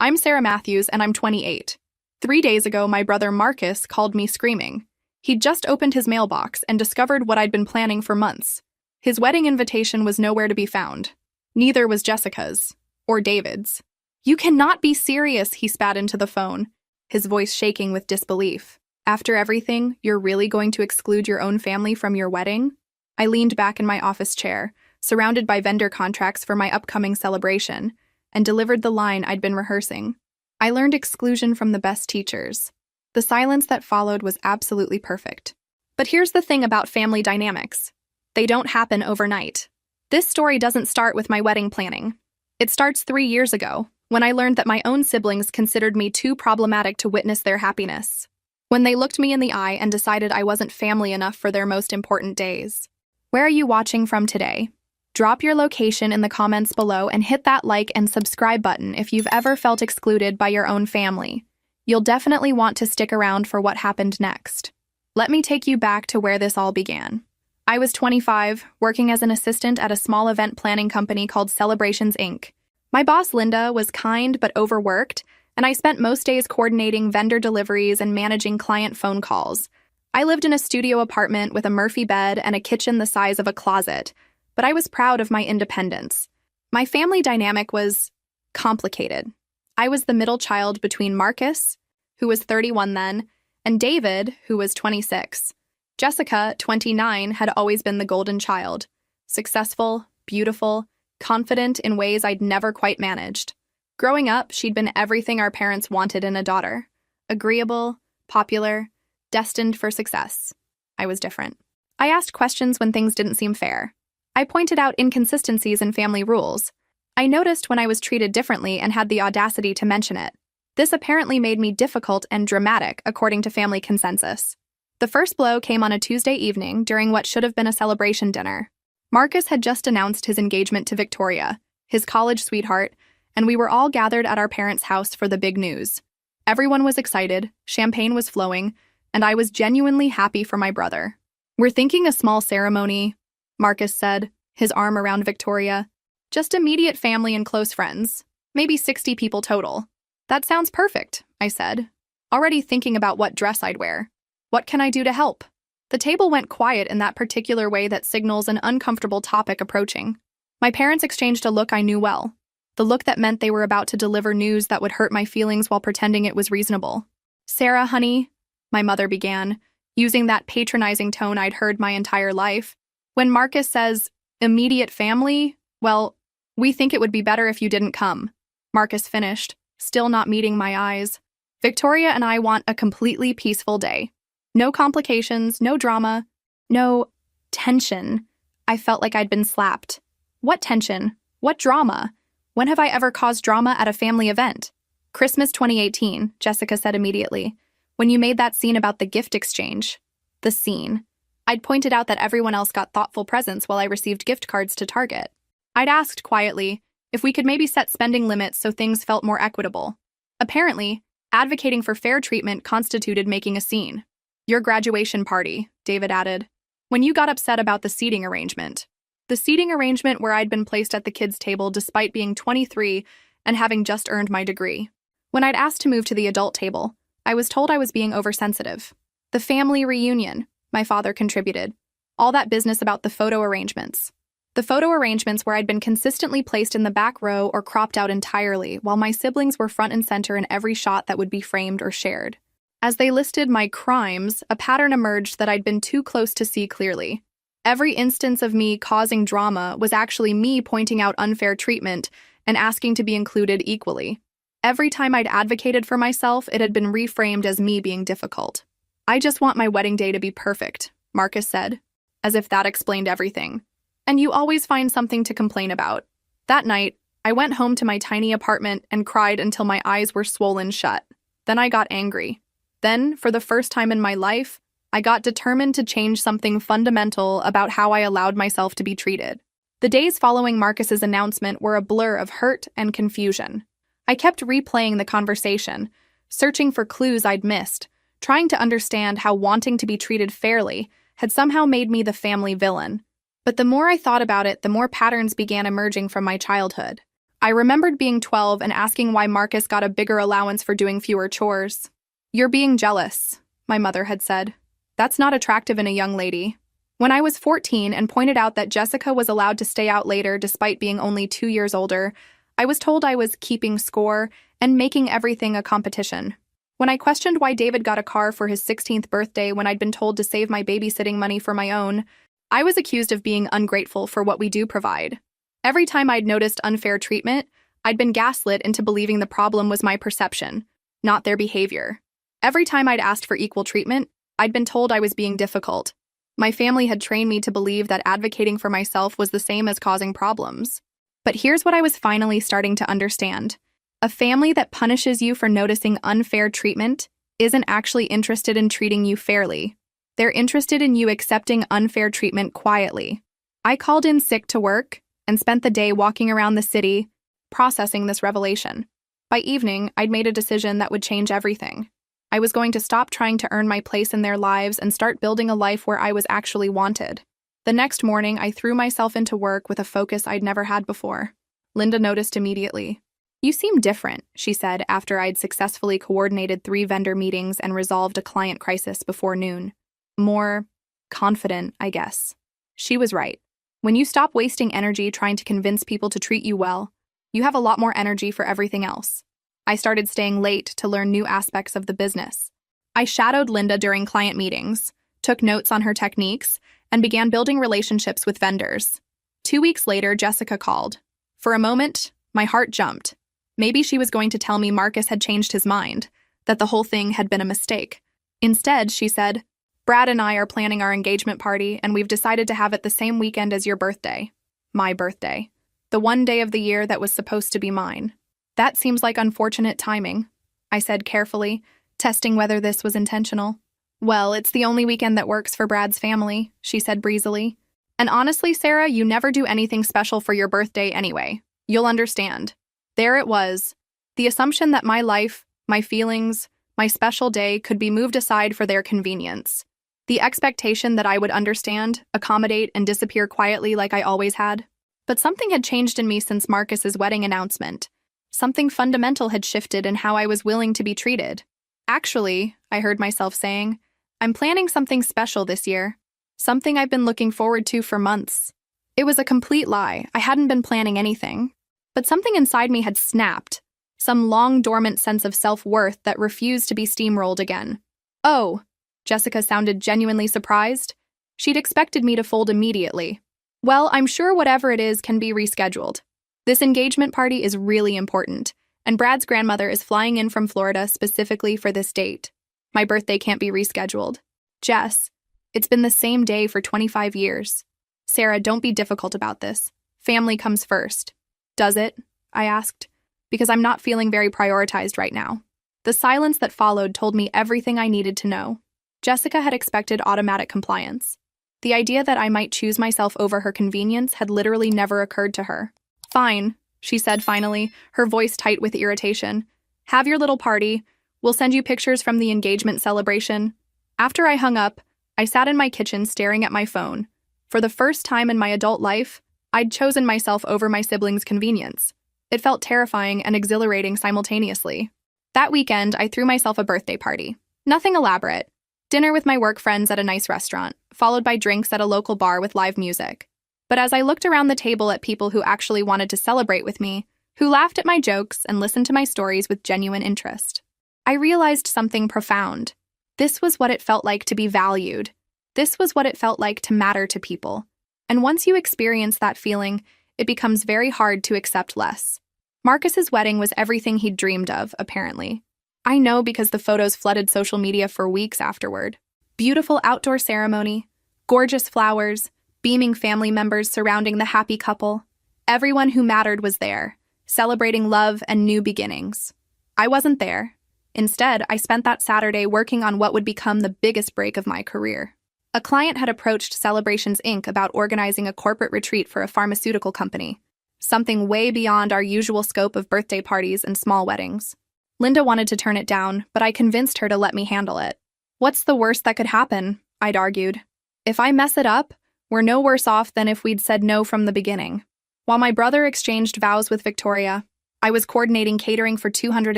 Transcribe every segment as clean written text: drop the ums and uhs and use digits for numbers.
I'm Sarah Matthews, and I'm 28. 3 days ago, my brother Marcus called me screaming. He'd just opened his mailbox and discovered what I'd been planning for months. His wedding invitation was nowhere to be found. Neither was Jessica's. Or David's. "You cannot be serious," he spat into the phone, his voice shaking with disbelief. "After everything, you're really going to exclude your own family from your wedding?" I leaned back in my office chair, surrounded by vendor contracts for my upcoming celebration, and delivered the line I'd been rehearsing. I learned exclusion from the best teachers. The silence that followed was absolutely perfect. But here's the thing about family dynamics. They don't happen overnight. This story doesn't start with my wedding planning. It starts 3 years ago, when I learned that my own siblings considered me too problematic to witness their happiness. When they looked me in the eye and decided I wasn't family enough for their most important days. Where are you watching from today? Drop your location in the comments below and hit that like and subscribe button if you've ever felt excluded by your own family. You'll definitely want to stick around for what happened next. Let me take you back to where this all began. I was 25, working as an assistant at a small event planning company called Celebrations Inc. My boss, Linda, was kind but overworked, and I spent most days coordinating vendor deliveries and managing client phone calls. I lived in a studio apartment with a Murphy bed and a kitchen the size of a closet, but I was proud of my independence. My family dynamic was complicated. I was the middle child between Marcus, who was 31 then, and David, who was 26. Jessica, 29, had always been the golden child. Successful, beautiful, confident in ways I'd never quite managed. Growing up, she'd been everything our parents wanted in a daughter. Agreeable, popular, destined for success. I was different. I asked questions when things didn't seem fair. I pointed out inconsistencies in family rules. I noticed when I was treated differently and had the audacity to mention it. This apparently made me difficult and dramatic, according to family consensus. The first blow came on a Tuesday evening during what should have been a celebration dinner. Marcus had just announced his engagement to Victoria, his college sweetheart, and we were all gathered at our parents' house for the big news. Everyone was excited, champagne was flowing, and I was genuinely happy for my brother. "We're thinking a small ceremony," Marcus said, his arm around Victoria. "Just immediate family and close friends. Maybe 60 people total." "That sounds perfect," I said, already thinking about what dress I'd wear. "What can I do to help?" The table went quiet in that particular way that signals an uncomfortable topic approaching. My parents exchanged a look I knew well, the look that meant they were about to deliver news that would hurt my feelings while pretending it was reasonable. "Sarah, honey," my mother began, using that patronizing tone I'd heard my entire life. "When Marcus says, 'immediate family,' well, we think it would be better if you didn't come," Marcus finished, still not meeting my eyes. "Victoria and I want a completely peaceful day. No complications, no drama, no tension." I felt like I'd been slapped. What tension? What drama? When have I ever caused drama at a family event? "Christmas 2018, Jessica said immediately, "when you made that scene about the gift exchange." The scene. I'd pointed out that everyone else got thoughtful presents while I received gift cards to Target. I'd asked quietly if we could maybe set spending limits so things felt more equitable. Apparently, advocating for fair treatment constituted making a scene. "Your graduation party," David added, "when you got upset about the seating arrangement." The seating arrangement where I'd been placed at the kids' table despite being 23 and having just earned my degree. When I'd asked to move to the adult table, I was told I was being oversensitive. The family reunion, my father contributed. All that business about the photo arrangements. The photo arrangements where I'd been consistently placed in the back row or cropped out entirely, while my siblings were front and center in every shot that would be framed or shared. As they listed my crimes, a pattern emerged that I'd been too close to see clearly. Every instance of me causing drama was actually me pointing out unfair treatment and asking to be included equally. Every time I'd advocated for myself, it had been reframed as me being difficult. "I just want my wedding day to be perfect," Marcus said, as if that explained everything. "And you always find something to complain about." That night, I went home to my tiny apartment and cried until my eyes were swollen shut. Then I got angry. Then, for the first time in my life, I got determined to change something fundamental about how I allowed myself to be treated. The days following Marcus's announcement were a blur of hurt and confusion. I kept replaying the conversation, searching for clues I'd missed, trying to understand how wanting to be treated fairly had somehow made me the family villain. But the more I thought about it, the more patterns began emerging from my childhood. I remembered being 12 and asking why Marcus got a bigger allowance for doing fewer chores. "You're being jealous," my mother had said. "That's not attractive in a young lady." When I was 14 and pointed out that Jessica was allowed to stay out later despite being only 2 years older, I was told I was keeping score and making everything a competition. When I questioned why David got a car for his 16th birthday when I'd been told to save my babysitting money for my own, I was accused of being ungrateful for what we do provide. Every time I'd noticed unfair treatment, I'd been gaslit into believing the problem was my perception, not their behavior. Every time I'd asked for equal treatment, I'd been told I was being difficult. My family had trained me to believe that advocating for myself was the same as causing problems. But here's what I was finally starting to understand. A family that punishes you for noticing unfair treatment isn't actually interested in treating you fairly. They're interested in you accepting unfair treatment quietly. I called in sick to work and spent the day walking around the city, processing this revelation. By evening, I'd made a decision that would change everything. I was going to stop trying to earn my place in their lives and start building a life where I was actually wanted. The next morning, I threw myself into work with a focus I'd never had before. Linda noticed immediately. "You seem different," she said after I'd successfully coordinated 3 vendor meetings and resolved a client crisis before noon. More confident, I guess. She was right. When you stop wasting energy trying to convince people to treat you well, you have a lot more energy for everything else. I started staying late to learn new aspects of the business. I shadowed Linda during client meetings, took notes on her techniques, and began building relationships with vendors. 2 weeks later, Jessica called. For a moment, my heart jumped. Maybe she was going to tell me Marcus had changed his mind, that the whole thing had been a mistake. Instead, she said, "Brad and I are planning our engagement party, and we've decided to have it the same weekend as your birthday." My birthday. The one day of the year that was supposed to be mine. "That seems like unfortunate timing," I said carefully, testing whether this was intentional. "Well, it's the only weekend that works for Brad's family," she said breezily. "And honestly, Sarah, you never do anything special for your birthday anyway. You'll understand." There it was. The assumption that my life, my feelings, my special day could be moved aside for their convenience. The expectation that I would understand, accommodate, and disappear quietly like I always had. But something had changed in me since Marcus's wedding announcement. Something fundamental had shifted in how I was willing to be treated. "Actually," I heard myself saying, "I'm planning something special this year. Something I've been looking forward to for months." It was a complete lie. I hadn't been planning anything. But something inside me had snapped. Some long-dormant sense of self-worth that refused to be steamrolled again. "Oh," Jessica sounded genuinely surprised. She'd expected me to fold immediately. "Well, I'm sure whatever it is can be rescheduled. This engagement party is really important, and Brad's grandmother is flying in from Florida specifically for this date. My birthday can't be rescheduled." "Jess, it's been the same day for 25 years. Sarah, don't be difficult about this. Family comes first." "Does it?" I asked, because I'm not feeling very prioritized right now. The silence that followed told me everything I needed to know. Jessica had expected automatic compliance. The idea that I might choose myself over her convenience had literally never occurred to her. "Fine," she said finally, her voice tight with irritation. "Have your little party. We'll send you pictures from the engagement celebration." After I hung up, I sat in my kitchen staring at my phone. For the first time in my adult life, I'd chosen myself over my siblings' convenience. It felt terrifying and exhilarating simultaneously. That weekend, I threw myself a birthday party. Nothing elaborate. Dinner with my work friends at a nice restaurant, followed by drinks at a local bar with live music. But as I looked around the table at people who actually wanted to celebrate with me, who laughed at my jokes and listened to my stories with genuine interest, I realized something profound. This was what it felt like to be valued. This was what it felt like to matter to people. And once you experience that feeling, it becomes very hard to accept less. Marcus's wedding was everything he'd dreamed of, apparently. I know because the photos flooded social media for weeks afterward. Beautiful outdoor ceremony, gorgeous flowers, beaming family members surrounding the happy couple. Everyone who mattered was there, celebrating love and new beginnings. I wasn't there. Instead, I spent that Saturday working on what would become the biggest break of my career. A client had approached Celebrations Inc. about organizing a corporate retreat for a pharmaceutical company, something way beyond our usual scope of birthday parties and small weddings. Linda wanted to turn it down, but I convinced her to let me handle it. "What's the worst that could happen?" I'd argued. "If I mess it up, we're no worse off than if we'd said no from the beginning." While my brother exchanged vows with Victoria, I was coordinating catering for 200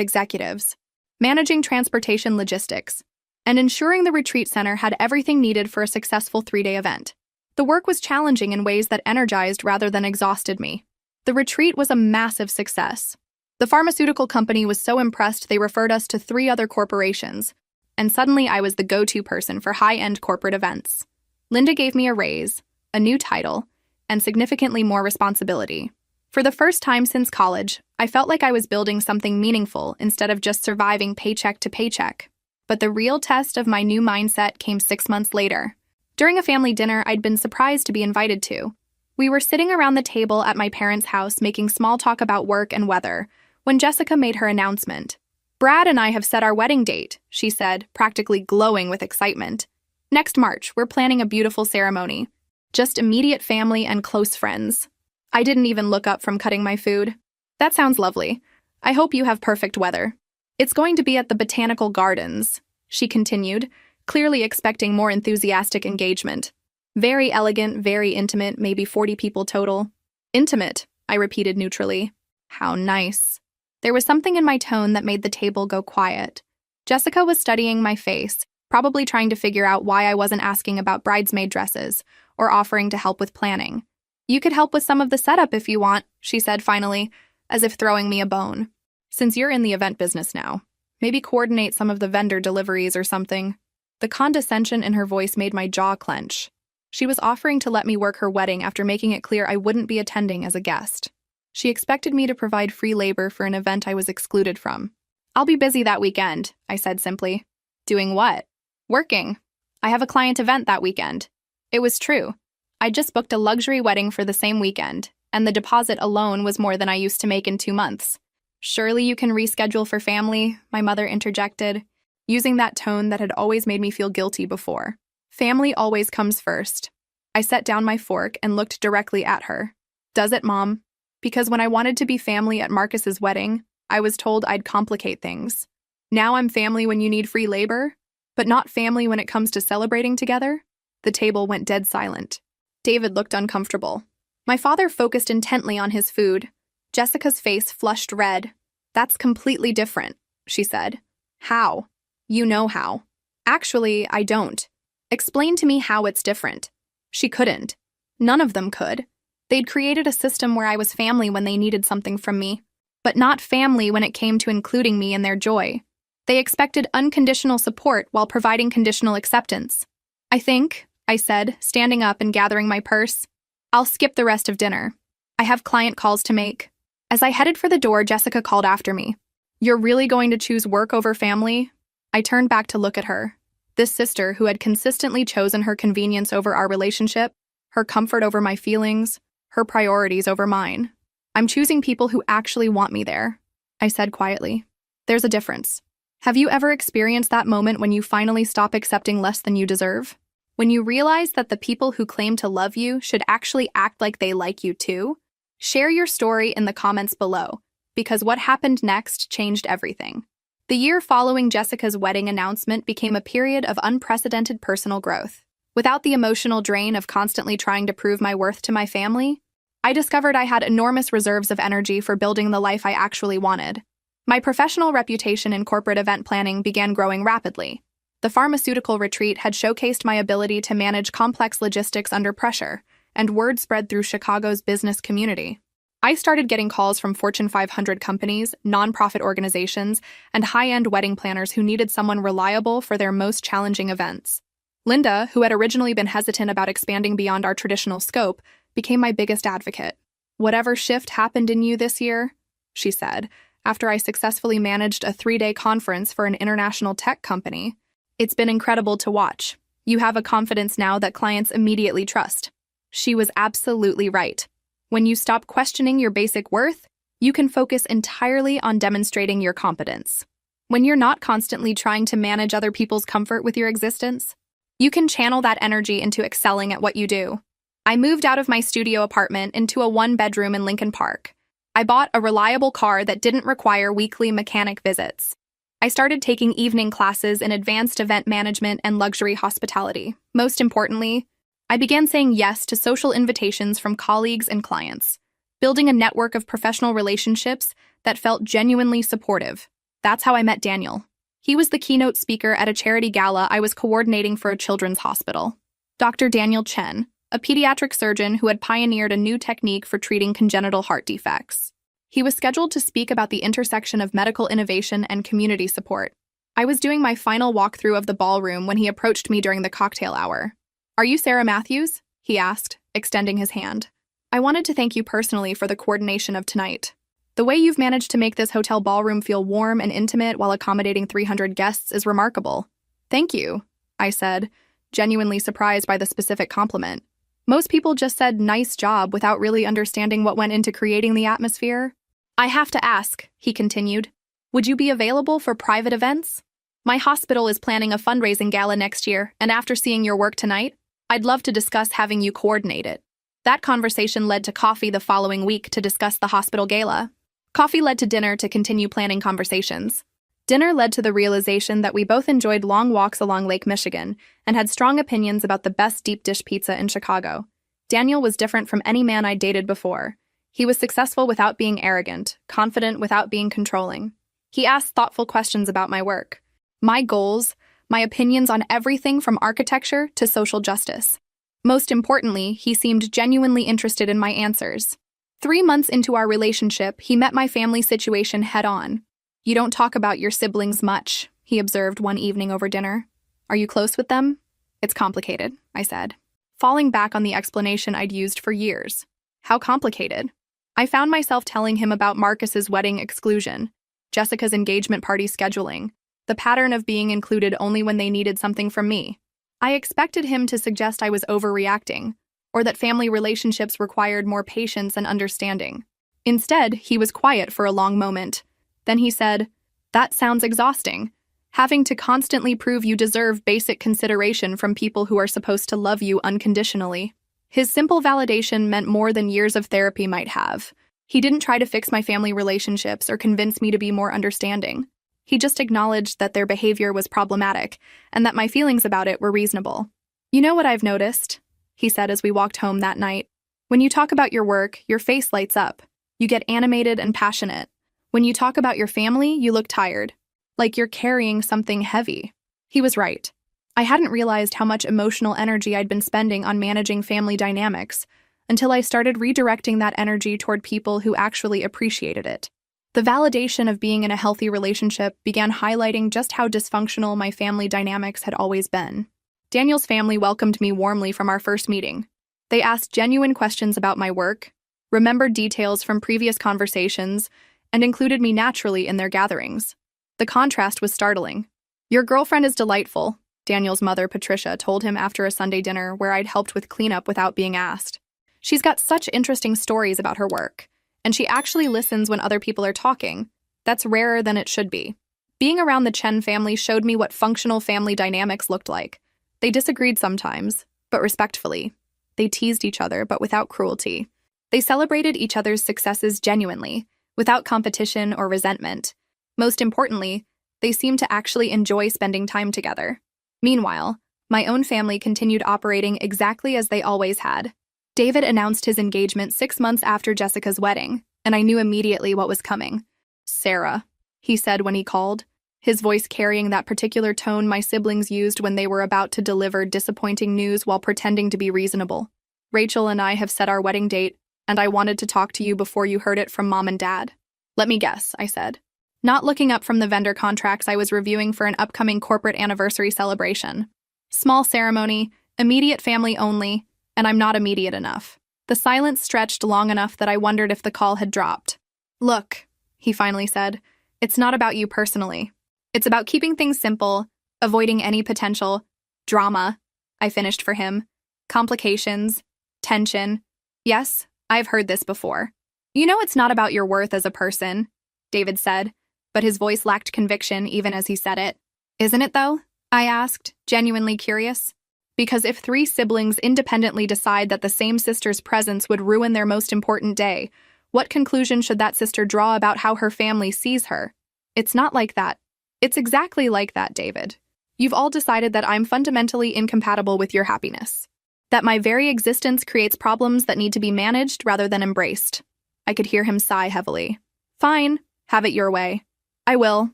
executives, managing transportation logistics, and ensuring the retreat center had everything needed for a successful 3-day event. The work was challenging in ways that energized rather than exhausted me. The retreat was a massive success. The pharmaceutical company was so impressed they referred us to 3 other corporations, and suddenly I was the go-to person for high-end corporate events. Linda gave me a raise, a new title, and significantly more responsibility. For the first time since college, I felt like I was building something meaningful instead of just surviving paycheck to paycheck. But the real test of my new mindset came 6 months later. During a family dinner I'd been surprised to be invited to. We were sitting around the table at my parents' house making small talk about work and weather, when Jessica made her announcement. "Brad and I have set our wedding date," she said, practically glowing with excitement. "Next March, we're planning a beautiful ceremony. Just immediate family and close friends." I didn't even look up from cutting my food. "That sounds lovely. I hope you have perfect weather. It's going to be at the Botanical Gardens," she continued, clearly expecting more enthusiastic engagement. "Very elegant, very intimate, maybe 40 people total." "Intimate," I repeated neutrally. "How nice." There was something in my tone that made the table go quiet. Jessica was studying my face, probably trying to figure out why I wasn't asking about bridesmaid dresses or offering to help with planning. "You could help with some of the setup if you want," she said finally, as if throwing me a bone. "Since you're in the event business now, maybe coordinate some of the vendor deliveries or something." The condescension in her voice made my jaw clench. She was offering to let me work her wedding after making it clear I wouldn't be attending as a guest. She expected me to provide free labor for an event I was excluded from. "I'll be busy that weekend," I said simply. "Doing what?" "Working. I have a client event that weekend." It was true. I just booked a luxury wedding for the same weekend, and the deposit alone was more than I used to make in 2 months. "Surely you can reschedule for family," my mother interjected, using that tone that had always made me feel guilty before. "Family always comes first." I set down my fork and looked directly at her. "Does it, Mom?" Because when I wanted to be family at Marcus's wedding, I was told I'd complicate things. Now I'm family when you need free labor, but not family when it comes to celebrating together? The table went dead silent. David looked uncomfortable. My father focused intently on his food. Jessica's face flushed red. "That's completely different," she said. "How?" "You know how." "Actually, I don't." "Explain to me how it's different." She couldn't. None of them could. They'd created a system where I was family when they needed something from me, but not family when it came to including me in their joy. They expected unconditional support while providing conditional acceptance. I said, standing up and gathering my purse. "I'll skip the rest of dinner. I have client calls to make." As I headed for the door, Jessica called after me. "You're really going to choose work over family?" I turned back to look at her. This sister who had consistently chosen her convenience over our relationship, her comfort over my feelings, her priorities over mine. "I'm choosing people who actually want me there," I said quietly. "There's a difference. Have you ever experienced that moment when you finally stop accepting less than you deserve? When you realize that the people who claim to love you should actually act like they like you too? Share your story in the comments below, because what happened next changed everything. The year following Jessica's wedding announcement became a period of unprecedented personal growth. Without the emotional drain of constantly trying to prove my worth to my family, I discovered I had enormous reserves of energy for building the life I actually wanted. My professional reputation in corporate event planning began growing rapidly. The pharmaceutical retreat had showcased my ability to manage complex logistics under pressure, and word spread through Chicago's business community. I started getting calls from Fortune 500 companies, nonprofit organizations, and high-end wedding planners who needed someone reliable for their most challenging events. Linda, who had originally been hesitant about expanding beyond our traditional scope, became my biggest advocate. "Whatever shift happened in you this year," she said, after I successfully managed a 3-day conference for an international tech company, "it's been incredible to watch. You have a confidence now that clients immediately trust." She was absolutely right. When you stop questioning your basic worth, you can focus entirely on demonstrating your competence. When you're not constantly trying to manage other people's comfort with your existence, you can channel that energy into excelling at what you do. I moved out of my studio apartment into a 1-bedroom in Lincoln Park. I bought a reliable car that didn't require weekly mechanic visits. I started taking evening classes in advanced event management and luxury hospitality. Most importantly, I began saying yes to social invitations from colleagues and clients. building a network of professional relationships that felt genuinely supportive. That's how I met Daniel. He was the keynote speaker at a charity gala I was coordinating for a children's hospital. Dr. Daniel Chen, a pediatric surgeon who had pioneered a new technique for treating congenital heart defects. He was scheduled to speak about the intersection of medical innovation and community support. I was doing my final walkthrough of the ballroom when he approached me during the cocktail hour. "Are you Sarah Matthews?" he asked, extending his hand. "I wanted to thank you personally for the coordination of tonight. The way you've managed to make this hotel ballroom feel warm and intimate while accommodating 300 guests is remarkable." "Thank you," I said, genuinely surprised by the specific compliment. Most people just said "nice job" without really understanding what went into creating the atmosphere. "I have to ask," he continued, "would you be available for private events? My hospital is planning a fundraising gala next year, and after seeing your work tonight, I'd love to discuss having you coordinate it." That conversation led to coffee the following week to discuss the hospital gala. Coffee led to dinner to continue planning conversations. Dinner led to the realization that we both enjoyed long walks along Lake Michigan and had strong opinions about the best deep dish pizza in Chicago. Daniel was different from any man I'd dated before. He was successful without being arrogant, confident without being controlling. He asked thoughtful questions about my work, my goals, my opinions on everything from architecture to social justice. Most importantly, he seemed genuinely interested in my answers. 3 months into our relationship, he met my family situation head-on. "You don't talk about your siblings much," he observed one evening over dinner. "Are you close with them?" "It's complicated," I said, falling back on the explanation I'd used for years. How complicated? I found myself telling him about Marcus's wedding exclusion, Jessica's engagement party scheduling, the pattern of being included only when they needed something from me. I expected him to suggest I was overreacting, or that family relationships required more patience and understanding. Instead, he was quiet for a long moment. Then he said, "That sounds exhausting. Having to constantly prove you deserve basic consideration from people who are supposed to love you unconditionally." His simple validation meant more than years of therapy might have. He didn't try to fix my family relationships or convince me to be more understanding. He just acknowledged that their behavior was problematic and that my feelings about it were reasonable. "You know what I've noticed?" he said as we walked home that night. "When you talk about your work, your face lights up. You get animated and passionate. When you talk about your family, you look tired, like you're carrying something heavy." He was right. I hadn't realized how much emotional energy I'd been spending on managing family dynamics until I started redirecting that energy toward people who actually appreciated it. The validation of being in a healthy relationship began highlighting just how dysfunctional my family dynamics had always been. Daniel's family welcomed me warmly from our first meeting. They asked genuine questions about my work, remembered details from previous conversations, and included me naturally in their gatherings. The contrast was startling. "Your girlfriend is delightful," Daniel's mother, Patricia, told him after a Sunday dinner where I'd helped with cleanup without being asked. "She's got such interesting stories about her work, and she actually listens when other people are talking. That's rarer than it should be." Being around the Chen family showed me what functional family dynamics looked like. They disagreed sometimes, but respectfully. They teased each other, but without cruelty. They celebrated each other's successes genuinely, without competition or resentment. Most importantly, they seemed to actually enjoy spending time together. Meanwhile, my own family continued operating exactly as they always had. David announced his engagement 6 months after Jessica's wedding, and I knew immediately what was coming. "Sarah," he said when he called, his voice carrying that particular tone my siblings used when they were about to deliver disappointing news while pretending to be reasonable. "Rachel and I have set our wedding date, and I wanted to talk to you before you heard it from Mom and Dad." "Let me guess," I said, not looking up from the vendor contracts I was reviewing for an upcoming corporate anniversary celebration. "Small ceremony, immediate family only, and I'm not immediate enough." The silence stretched long enough that I wondered if the call had dropped. "Look," he finally said, "it's not about you personally. It's about keeping things simple, avoiding any potential drama," I finished for him. "Complications, tension. Yes, I've heard this before." "You know it's not about your worth as a person," David said, but his voice lacked conviction even as he said it. "Isn't it, though?" I asked, genuinely curious. Because if 3 siblings independently decide that the same sister's presence would ruin their most important day, what conclusion should that sister draw about how her family sees her? It's not like that. It's exactly like that, David. You've all decided that I'm fundamentally incompatible with your happiness. That my very existence creates problems that need to be managed rather than embraced. I could hear him sigh heavily. Fine, have it your way. I will,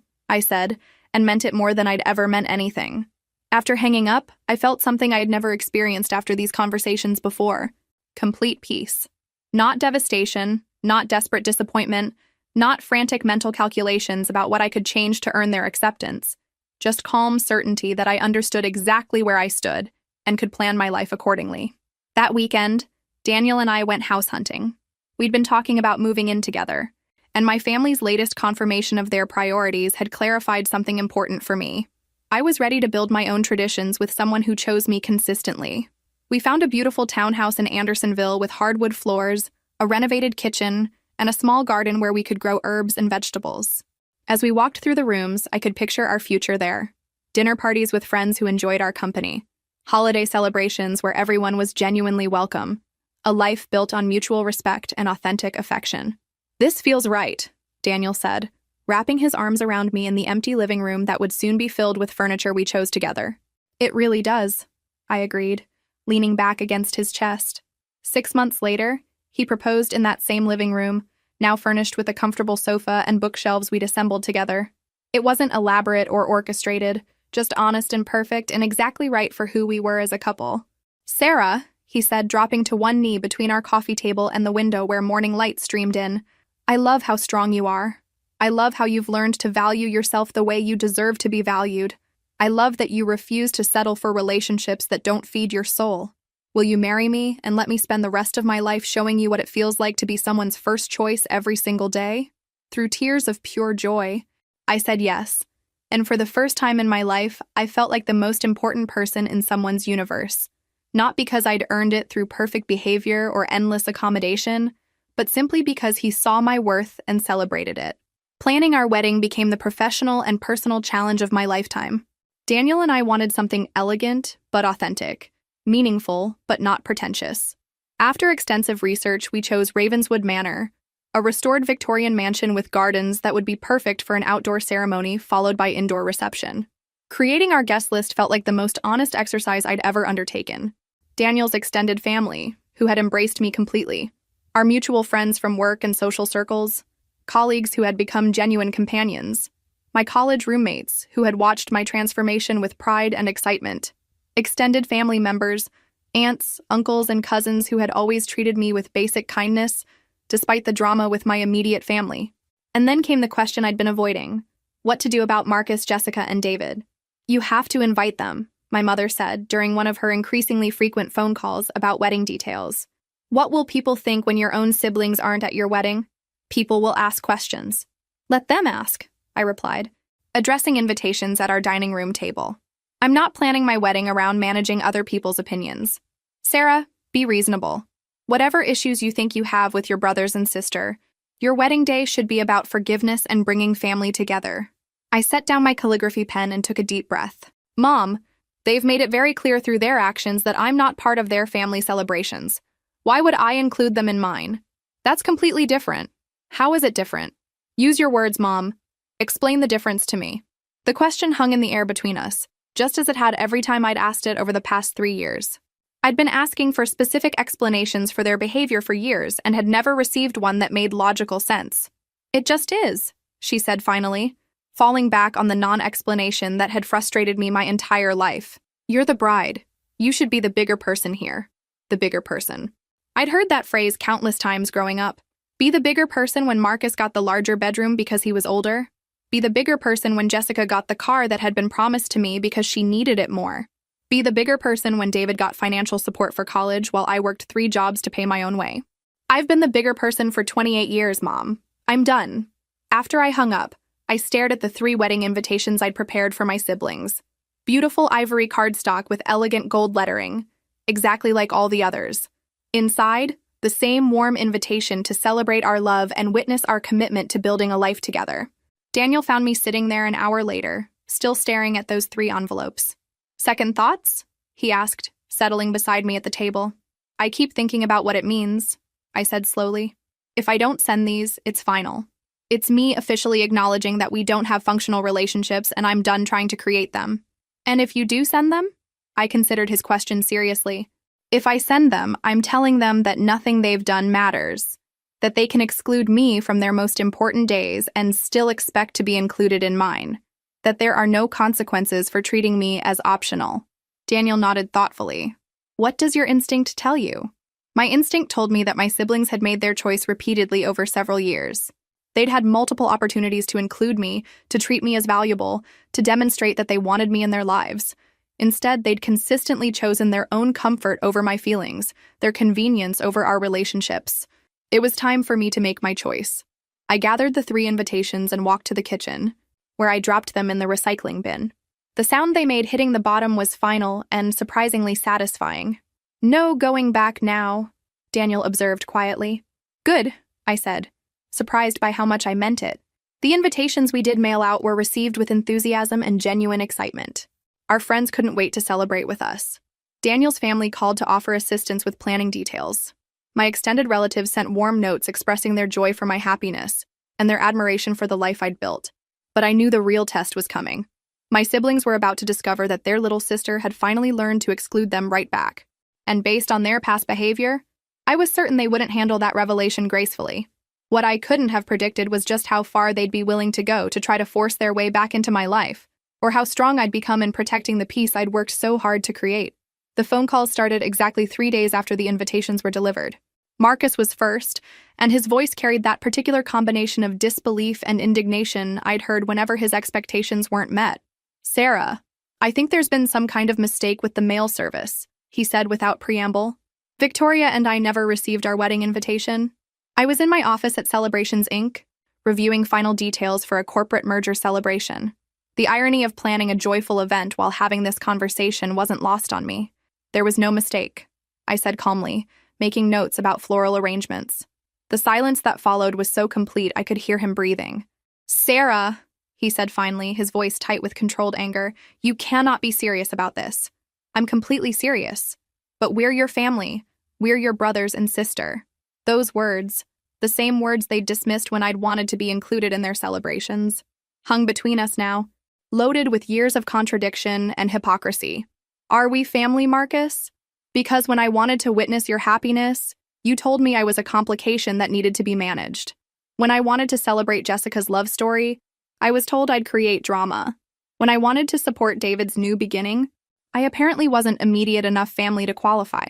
I said, and meant it more than I'd ever meant anything. After hanging up, I felt something I had never experienced after these conversations before. Complete peace. Not devastation, not desperate disappointment, not frantic mental calculations about what I could change to earn their acceptance. Just calm certainty that I understood exactly where I stood and could plan my life accordingly. That weekend, Daniel and I went house hunting. We'd been talking about moving in together, and my family's latest confirmation of their priorities had clarified something important for me. I was ready to build my own traditions with someone who chose me consistently. We found a beautiful townhouse in Andersonville with hardwood floors, a renovated kitchen, and a small garden where we could grow herbs and vegetables. As we walked through the rooms, I could picture our future there. Dinner parties with friends who enjoyed our company. Holiday celebrations where everyone was genuinely welcome. A life built on mutual respect and authentic affection. This feels right, Daniel said, wrapping his arms around me in the empty living room that would soon be filled with furniture we chose together. It really does, I agreed, leaning back against his chest. 6 months later, he proposed in that same living room, now furnished with a comfortable sofa and bookshelves we'd assembled together. It wasn't elaborate or orchestrated, just honest and perfect and exactly right for who we were as a couple. Sarah, he said, dropping to one knee between our coffee table and the window where morning light streamed in, I love how strong you are. I love how you've learned to value yourself the way you deserve to be valued. I love that you refuse to settle for relationships that don't feed your soul. Will you marry me and let me spend the rest of my life showing you what it feels like to be someone's first choice every single day? Through tears of pure joy, I said yes. And for the first time in my life, I felt like the most important person in someone's universe. Not because I'd earned it through perfect behavior or endless accommodation, but simply because he saw my worth and celebrated it. Planning our wedding became the professional and personal challenge of my lifetime. Daniel and I wanted something elegant but authentic, meaningful but not pretentious. After extensive research, we chose Ravenswood Manor, a restored Victorian mansion with gardens that would be perfect for an outdoor ceremony followed by indoor reception. Creating our guest list felt like the most honest exercise I'd ever undertaken. Daniel's extended family, who had embraced me completely, our mutual friends from work and social circles, colleagues who had become genuine companions, my college roommates who had watched my transformation with pride and excitement, extended family members, aunts, uncles, and cousins who had always treated me with basic kindness, despite the drama with my immediate family. And then came the question I'd been avoiding: what to do about Marcus, Jessica, and David. You have to invite them, my mother said during one of her increasingly frequent phone calls about wedding details. What will people think when your own siblings aren't at your wedding? People will ask questions. Let them ask, I replied, addressing invitations at our dining room table. I'm not planning my wedding around managing other people's opinions. Sarah, be reasonable. Whatever issues you think you have with your brothers and sister, your wedding day should be about forgiveness and bringing family together. I set down my calligraphy pen and took a deep breath. Mom, they've made it very clear through their actions that I'm not part of their family celebrations. Why would I include them in mine? That's completely different. How is it different? Use your words, Mom. Explain the difference to me. The question hung in the air between us, just as it had every time I'd asked it over the past 3 years. I'd been asking for specific explanations for their behavior for years and had never received one that made logical sense. It just is, she said finally, falling back on the non-explanation that had frustrated me my entire life. You're the bride. You should be the bigger person here. The bigger person. I'd heard that phrase countless times growing up. Be the bigger person when Marcus got the larger bedroom because he was older. Be the bigger person when Jessica got the car that had been promised to me because she needed it more. Be the bigger person when David got financial support for college while I worked 3 jobs to pay my own way. I've been the bigger person for 28 years, Mom. I'm done. After I hung up, I stared at the 3 wedding invitations I'd prepared for my siblings. Beautiful ivory cardstock with elegant gold lettering, exactly like all the others. Inside, the same warm invitation to celebrate our love and witness our commitment to building a life together. Daniel found me sitting there an hour later, still staring at those 3 envelopes. Second thoughts? He asked, settling beside me at the table. I keep thinking about what it means, I said slowly. If I don't send these, it's final. It's me officially acknowledging that we don't have functional relationships and I'm done trying to create them. And if you do send them? I considered his question seriously. If I send them, I'm telling them that nothing they've done matters. that they can exclude me from their most important days and still expect to be included in mine, that there are no consequences for treating me as optional. Daniel nodded thoughtfully. What does your instinct tell you? My instinct told me that my siblings had made their choice repeatedly over several years. They'd had multiple opportunities to include me, to treat me as valuable, to demonstrate that they wanted me in their lives. Instead, they'd consistently chosen their own comfort over my feelings, their convenience over our relationships. It was time for me to make my choice. I gathered the 3 invitations and walked to the kitchen, where I dropped them in the recycling bin. The sound they made hitting the bottom was final and surprisingly satisfying. No going back now, Daniel observed quietly. Good, I said, surprised by how much I meant it. The invitations we did mail out were received with enthusiasm and genuine excitement. Our friends couldn't wait to celebrate with us. Daniel's family called to offer assistance with planning details. My extended relatives sent warm notes expressing their joy for my happiness and their admiration for the life I'd built. But I knew the real test was coming. My siblings were about to discover that their little sister had finally learned to exclude them right back. And based on their past behavior, I was certain they wouldn't handle that revelation gracefully. What I couldn't have predicted was just how far they'd be willing to go to try to force their way back into my life, or how strong I'd become in protecting the peace I'd worked so hard to create. The phone calls started exactly 3 days after the invitations were delivered. Marcus was first, and his voice carried that particular combination of disbelief and indignation I'd heard whenever his expectations weren't met. Sarah, I think there's been some kind of mistake with the mail service, he said without preamble. Victoria and I never received our wedding invitation. I was in my office at Celebrations Inc., reviewing final details for a corporate merger celebration. The irony of planning a joyful event while having this conversation wasn't lost on me. There was no mistake, I said calmly, making notes about floral arrangements. The silence that followed was so complete I could hear him breathing. Sarah, he said finally, his voice tight with controlled anger, you cannot be serious about this. I'm completely serious. But we're your family. We're your brothers and sister. Those words, the same words they dismissed when I'd wanted to be included in their celebrations, hung between us now, loaded with years of contradiction and hypocrisy. Are we family, Marcus? Because when I wanted to witness your happiness, you told me I was a complication that needed to be managed. When I wanted to celebrate Jessica's love story, I was told I'd create drama. When I wanted to support David's new beginning, I apparently wasn't immediate enough family to qualify.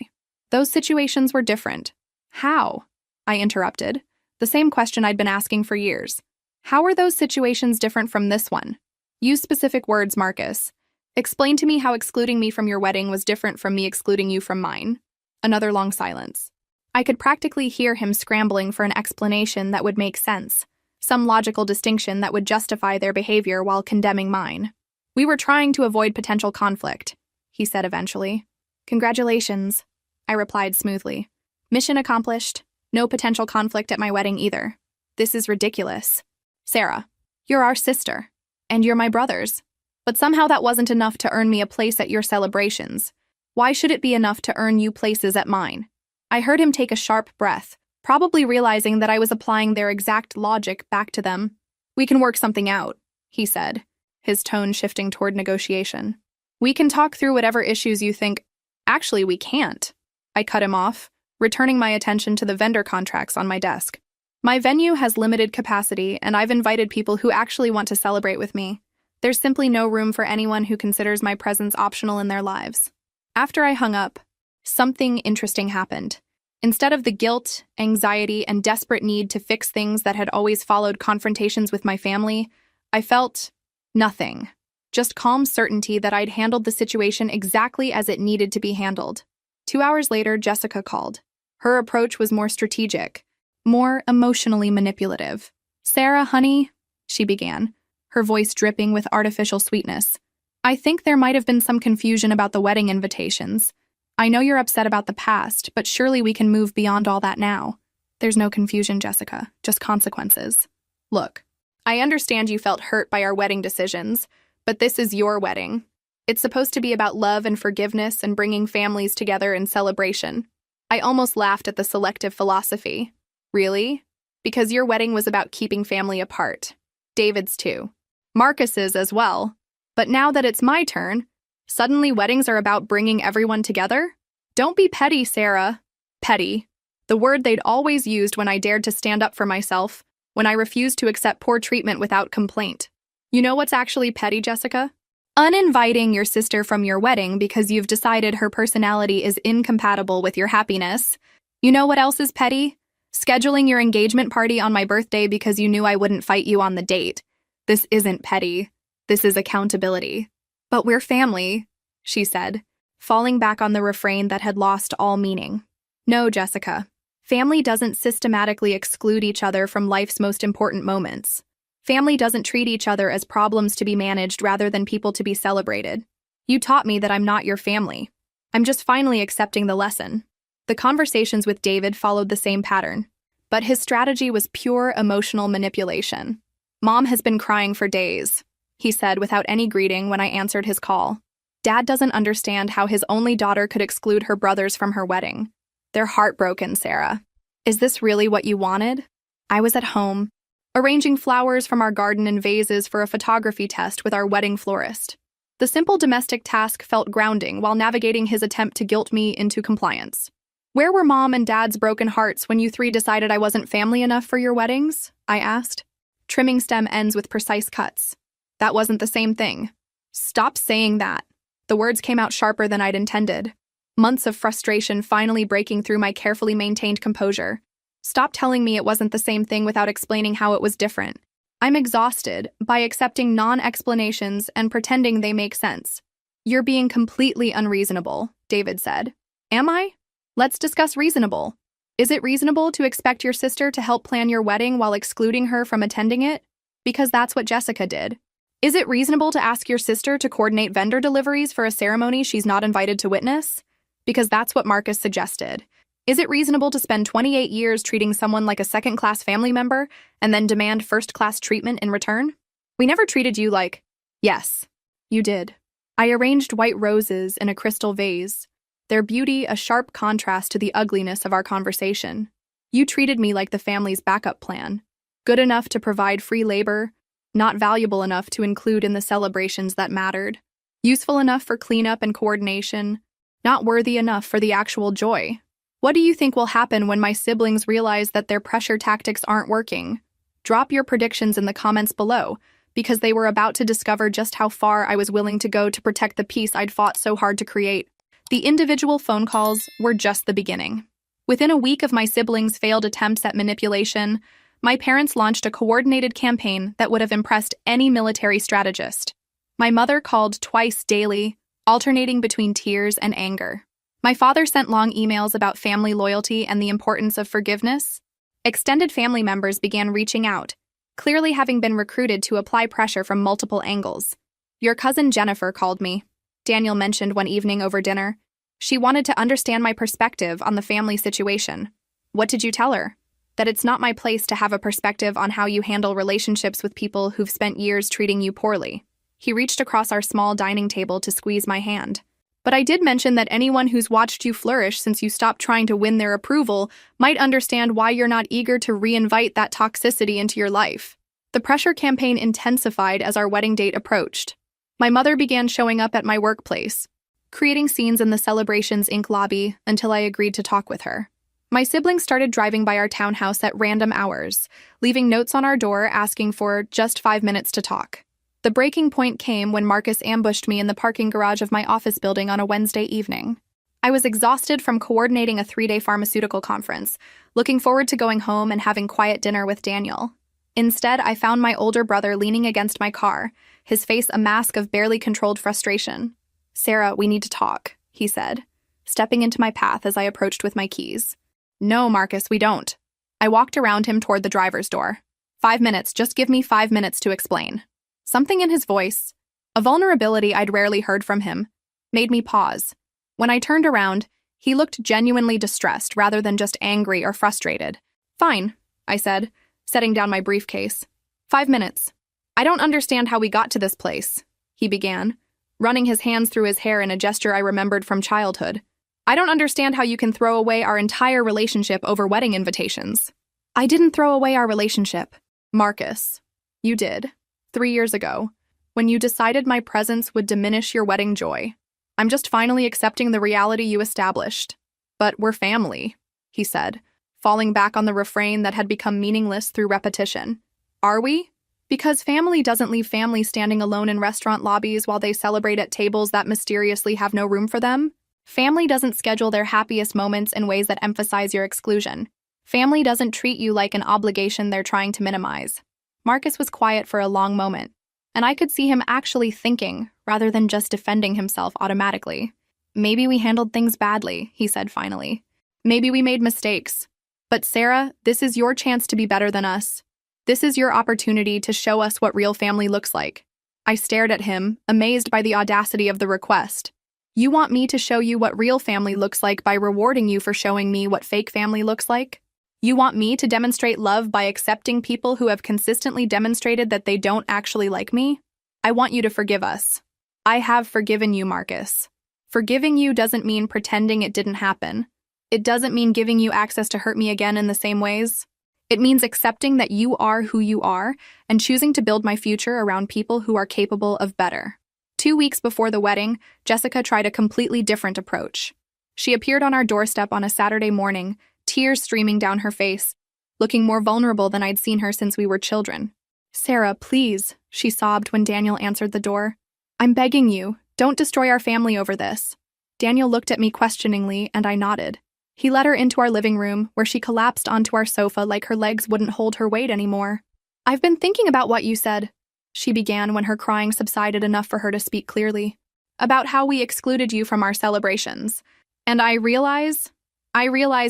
Those situations were different. How? I interrupted. The same question I'd been asking for years. How are those situations different from this one? Use specific words, Marcus. Explain to me how excluding me from your wedding was different from me excluding you from mine. Another long silence. I could practically hear him scrambling for an explanation that would make sense, some logical distinction that would justify their behavior while condemning mine. We were trying to avoid potential conflict, he said eventually. Congratulations, I replied smoothly. Mission accomplished. No potential conflict at my wedding either. This is ridiculous. Sarah, you're our sister, and you're my brothers. But somehow that wasn't enough to earn me a place at your celebrations. Why should it be enough to earn you places at mine? I heard him take a sharp breath, probably realizing that I was applying their exact logic back to them. We can work something out, he said, his tone shifting toward negotiation. We can talk through whatever issues you think. Actually, we can't. I cut him off, returning my attention to the vendor contracts on my desk. My venue has limited capacity, and I've invited people who actually want to celebrate with me. There's simply no room for anyone who considers my presence optional in their lives. After I hung up, something interesting happened. Instead of the guilt, anxiety, and desperate need to fix things that had always followed confrontations with my family, I felt nothing. Just calm certainty that I'd handled the situation exactly as it needed to be handled. 2 hours later, Jessica called. Her approach was more strategic, more emotionally manipulative. Sarah, honey, she began, her voice dripping with artificial sweetness. I think there might have been some confusion about the wedding invitations. I know you're upset about the past, but surely we can move beyond all that now. There's no confusion, Jessica, just consequences. Look, I understand you felt hurt by our wedding decisions, but this is your wedding. It's supposed to be about love and forgiveness and bringing families together in celebration. I almost laughed at the selective philosophy. Really? Because your wedding was about keeping family apart. David's too. Marcus's as well. But now that it's my turn, suddenly weddings are about bringing everyone together? Don't be petty, Sarah. Petty. The word they'd always used when I dared to stand up for myself, when I refused to accept poor treatment without complaint. You know what's actually petty, Jessica? Uninviting your sister from your wedding because you've decided her personality is incompatible with your happiness. You know what else is petty? Scheduling your engagement party on my birthday because you knew I wouldn't fight you on the date. This isn't petty. This is accountability. But we're family, she said, falling back on the refrain that had lost all meaning. No, Jessica. Family doesn't systematically exclude each other from life's most important moments. Family doesn't treat each other as problems to be managed rather than people to be celebrated. You taught me that I'm not your family. I'm just finally accepting the lesson. The conversations with David followed the same pattern, but his strategy was pure emotional manipulation. Mom has been crying for days, he said without any greeting when I answered his call. Dad doesn't understand how his only daughter could exclude her brothers from her wedding. They're heartbroken, Sarah. Is this really what you wanted? I was at home, arranging flowers from our garden in vases for a photography test with our wedding florist. The simple domestic task felt grounding while navigating his attempt to guilt me into compliance. Where were Mom and Dad's broken hearts when you three decided I wasn't family enough for your weddings? I asked. Trimming stem ends with precise cuts. That wasn't the same thing. Stop saying that. The words came out sharper than I'd intended. Months of frustration finally breaking through my carefully maintained composure. Stop telling me it wasn't the same thing without explaining how it was different. I'm exhausted by accepting non-explanations and pretending they make sense. You're being completely unreasonable, David said. Am I? Let's discuss reasonable. Is it reasonable to expect your sister to help plan your wedding while excluding her from attending it? Because that's what Jessica did. Is it reasonable to ask your sister to coordinate vendor deliveries for a ceremony she's not invited to witness? Because that's what Marcus suggested. Is it reasonable to spend 28 years treating someone like a second-class family member and then demand first-class treatment in return? We never treated you like... Yes, you did. I arranged white roses in a crystal vase, their beauty a sharp contrast to the ugliness of our conversation. You treated me like the family's backup plan, good enough to provide free labor, not valuable enough to include in the celebrations that mattered, useful enough for cleanup and coordination, not worthy enough for the actual joy. What do you think will happen when my siblings realize that their pressure tactics aren't working? Drop your predictions in the comments below, because they were about to discover just how far I was willing to go to protect the peace I'd fought so hard to create. The individual phone calls were just the beginning. Within a week of my siblings' failed attempts at manipulation, my parents launched a coordinated campaign that would have impressed any military strategist. My mother called twice daily, alternating between tears and anger. My father sent long emails about family loyalty and the importance of forgiveness. Extended family members began reaching out, clearly having been recruited to apply pressure from multiple angles. Your cousin Jennifer called me, Daniel mentioned one evening over dinner. She wanted to understand my perspective on the family situation. What did you tell her? That it's not my place to have a perspective on how you handle relationships with people who've spent years treating you poorly. He reached across our small dining table to squeeze my hand. But I did mention that anyone who's watched you flourish since you stopped trying to win their approval might understand why you're not eager to reinvite that toxicity into your life. The pressure campaign intensified as our wedding date approached. My mother began showing up at my workplace, creating scenes in the Celebrations Inc. lobby until I agreed to talk with her. My siblings started driving by our townhouse at random hours, leaving notes on our door asking for just 5 minutes to talk. The breaking point came when Marcus ambushed me in the parking garage of my office building on a Wednesday evening. I was exhausted from coordinating a 3-day pharmaceutical conference, looking forward to going home and having quiet dinner with Daniel. Instead, I found my older brother leaning against my car, his face a mask of barely controlled frustration. "Sarah, we need to talk," he said, stepping into my path as I approached with my keys. "No, Marcus, we don't." I walked around him toward the driver's door. 5 minutes, just give me 5 minutes to explain." Something in his voice, a vulnerability I'd rarely heard from him, made me pause. When I turned around, he looked genuinely distressed rather than just angry or frustrated. "Fine," I said, setting down my briefcase. 5 minutes. "I don't understand how we got to this place," he began, running his hands through his hair in a gesture I remembered from childhood. "I don't understand how you can throw away our entire relationship over wedding invitations." "I didn't throw away our relationship, Marcus. You did. 3 years ago, when you decided my presence would diminish your wedding joy. I'm just finally accepting the reality you established. But we're family," he said, falling back on the refrain that had become meaningless through repetition. Are we? Because family doesn't leave family standing alone in restaurant lobbies while they celebrate at tables that mysteriously have no room for them. Family doesn't schedule their happiest moments in ways that emphasize your exclusion. Family doesn't treat you like an obligation they're trying to minimize. Marcus was quiet for a long moment, and I could see him actually thinking, rather than just defending himself automatically. Maybe we handled things badly, he said finally. Maybe we made mistakes. But Sarah, this is your chance to be better than us. This is your opportunity to show us what real family looks like. I stared at him, amazed by the audacity of the request. You want me to show you what real family looks like by rewarding you for showing me what fake family looks like? You want me to demonstrate love by accepting people who have consistently demonstrated that they don't actually like me? I want you to forgive us. I have forgiven you, Marcus. Forgiving you doesn't mean pretending it didn't happen. It doesn't mean giving you access to hurt me again in the same ways. It means accepting that you are who you are and choosing to build my future around people who are capable of better. 2 weeks before the wedding, Jessica tried a completely different approach. She appeared on our doorstep on a Saturday morning, tears streaming down her face, looking more vulnerable than I'd seen her since we were children. Sarah, please, she sobbed when Daniel answered the door. I'm begging you, don't destroy our family over this. Daniel looked at me questioningly, and I nodded. He led her into our living room, where she collapsed onto our sofa like her legs wouldn't hold her weight anymore. I've been thinking about what you said, she began when her crying subsided enough for her to speak clearly. About how we excluded you from our celebrations. And I realize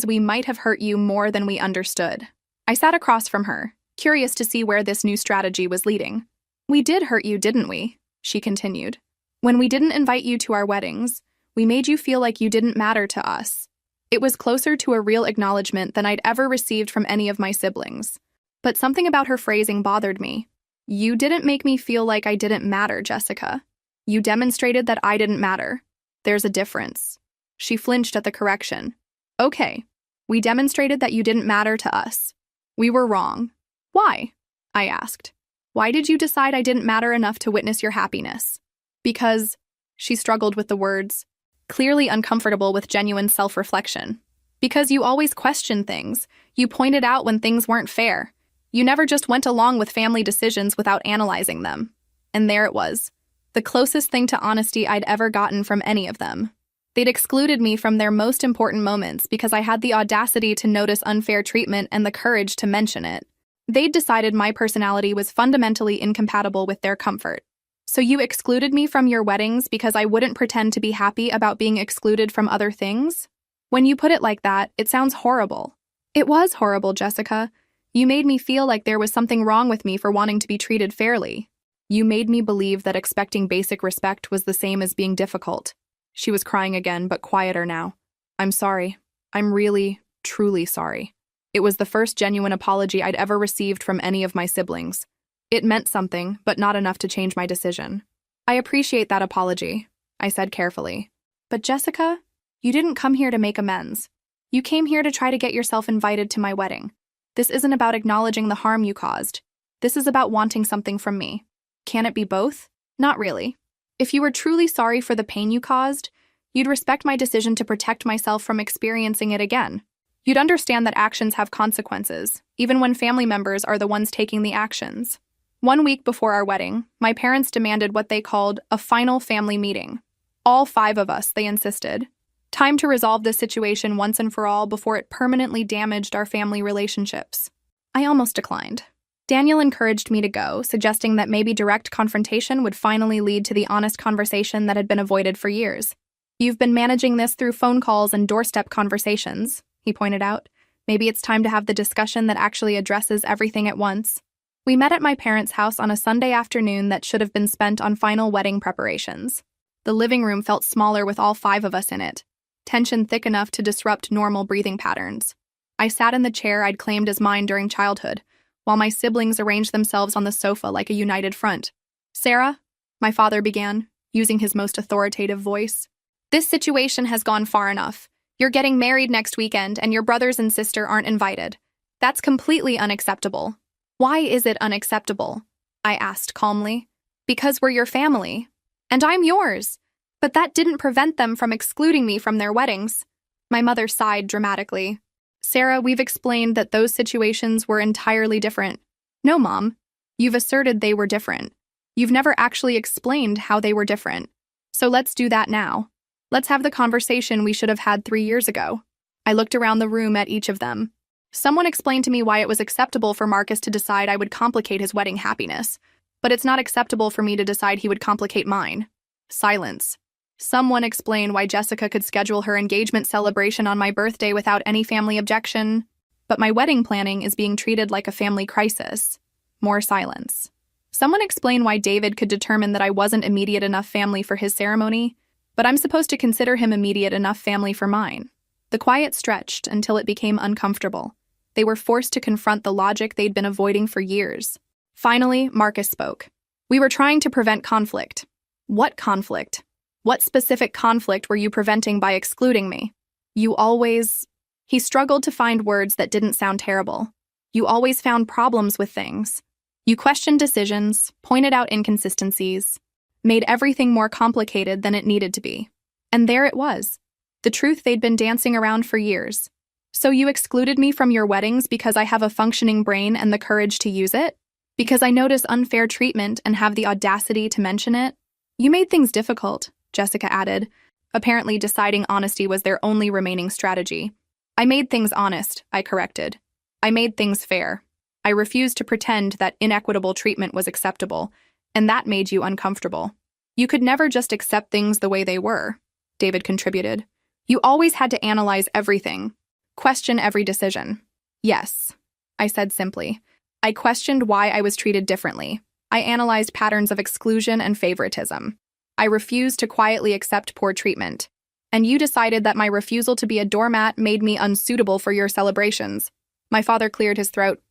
we might have hurt you more than we understood. I sat across from her, curious to see where this new strategy was leading. We did hurt you, didn't we? She continued. When we didn't invite you to our weddings, we made you feel like you didn't matter to us. It was closer to a real acknowledgement than I'd ever received from any of my siblings. But something about her phrasing bothered me. You didn't make me feel like I didn't matter, Jessica. You demonstrated that I didn't matter. There's a difference. She flinched at the correction. Okay, we demonstrated that you didn't matter to us. We were wrong. Why? I asked. Why did you decide I didn't matter enough to witness your happiness? Because, she struggled with the words, clearly uncomfortable with genuine self-reflection. Because you always questioned things. You pointed out when things weren't fair. You never just went along with family decisions without analyzing them. And there it was. The closest thing to honesty I'd ever gotten from any of them. They'd excluded me from their most important moments because I had the audacity to notice unfair treatment and the courage to mention it. They'd decided my personality was fundamentally incompatible with their comfort. So you excluded me from your weddings because I wouldn't pretend to be happy about being excluded from other things? When you put it like that, it sounds horrible. It was horrible, Jessica. You made me feel like there was something wrong with me for wanting to be treated fairly. You made me believe that expecting basic respect was the same as being difficult. She was crying again, but quieter now. I'm sorry. I'm really, truly sorry. It was the first genuine apology I'd ever received from any of my siblings. It meant something, but not enough to change my decision. I appreciate that apology, I said carefully. But Jessica, you didn't come here to make amends. You came here to try to get yourself invited to my wedding. This isn't about acknowledging the harm you caused. This is about wanting something from me. Can it be both? Not really. If you were truly sorry for the pain you caused, you'd respect my decision to protect myself from experiencing it again. You'd understand that actions have consequences, even when family members are the ones taking the actions. 1 week before our wedding, my parents demanded what they called a final family meeting. All 5 of us, they insisted. Time to resolve this situation once and for all before it permanently damaged our family relationships. I almost declined. Daniel encouraged me to go, suggesting that maybe direct confrontation would finally lead to the honest conversation that had been avoided for years. You've been managing this through phone calls and doorstep conversations, he pointed out. Maybe it's time to have the discussion that actually addresses everything at once. We met at my parents' house on a Sunday afternoon that should have been spent on final wedding preparations. The living room felt smaller with all 5 of us in it, tension thick enough to disrupt normal breathing patterns. I sat in the chair I'd claimed as mine during childhood, while my siblings arranged themselves on the sofa like a united front. Sarah, my father began, using his most authoritative voice. This situation has gone far enough. You're getting married next weekend and your brothers and sister aren't invited. That's completely unacceptable. Why is it unacceptable? I asked calmly. Because we're your family. And I'm yours. But that didn't prevent them from excluding me from their weddings. My mother sighed dramatically. Sarah, we've explained that those situations were entirely different. No, Mom. You've asserted they were different. You've never actually explained how they were different. So let's do that now. Let's have the conversation we should have had 3 years ago. I looked around the room at each of them. Someone explained to me why it was acceptable for Marcus to decide I would complicate his wedding happiness, but it's not acceptable for me to decide he would complicate mine. Silence. Someone explained why Jessica could schedule her engagement celebration on my birthday without any family objection, but my wedding planning is being treated like a family crisis. More silence. Someone explained why David could determine that I wasn't immediate enough family for his ceremony, but I'm supposed to consider him immediate enough family for mine. The quiet stretched until it became uncomfortable. They were forced to confront the logic they'd been avoiding for years. Finally, Marcus spoke. We were trying to prevent conflict. What conflict? What specific conflict were you preventing by excluding me? You always... He struggled to find words that didn't sound terrible. You always found problems with things. You questioned decisions, pointed out inconsistencies, made everything more complicated than it needed to be. And there it was. The truth they'd been dancing around for years. So you excluded me from your weddings because I have a functioning brain and the courage to use it? Because I notice unfair treatment and have the audacity to mention it? You made things difficult, Jessica added, apparently deciding honesty was their only remaining strategy. I made things honest, I corrected. I made things fair. I refused to pretend that inequitable treatment was acceptable, and that made you uncomfortable. You could never just accept things the way they were, David contributed. You always had to analyze everything, question every decision. Yes, I said simply. I questioned why I was treated differently. I analyzed patterns of exclusion and favoritism. I refused to quietly accept poor treatment. And you decided that my refusal to be a doormat made me unsuitable for your celebrations. My father cleared his throat.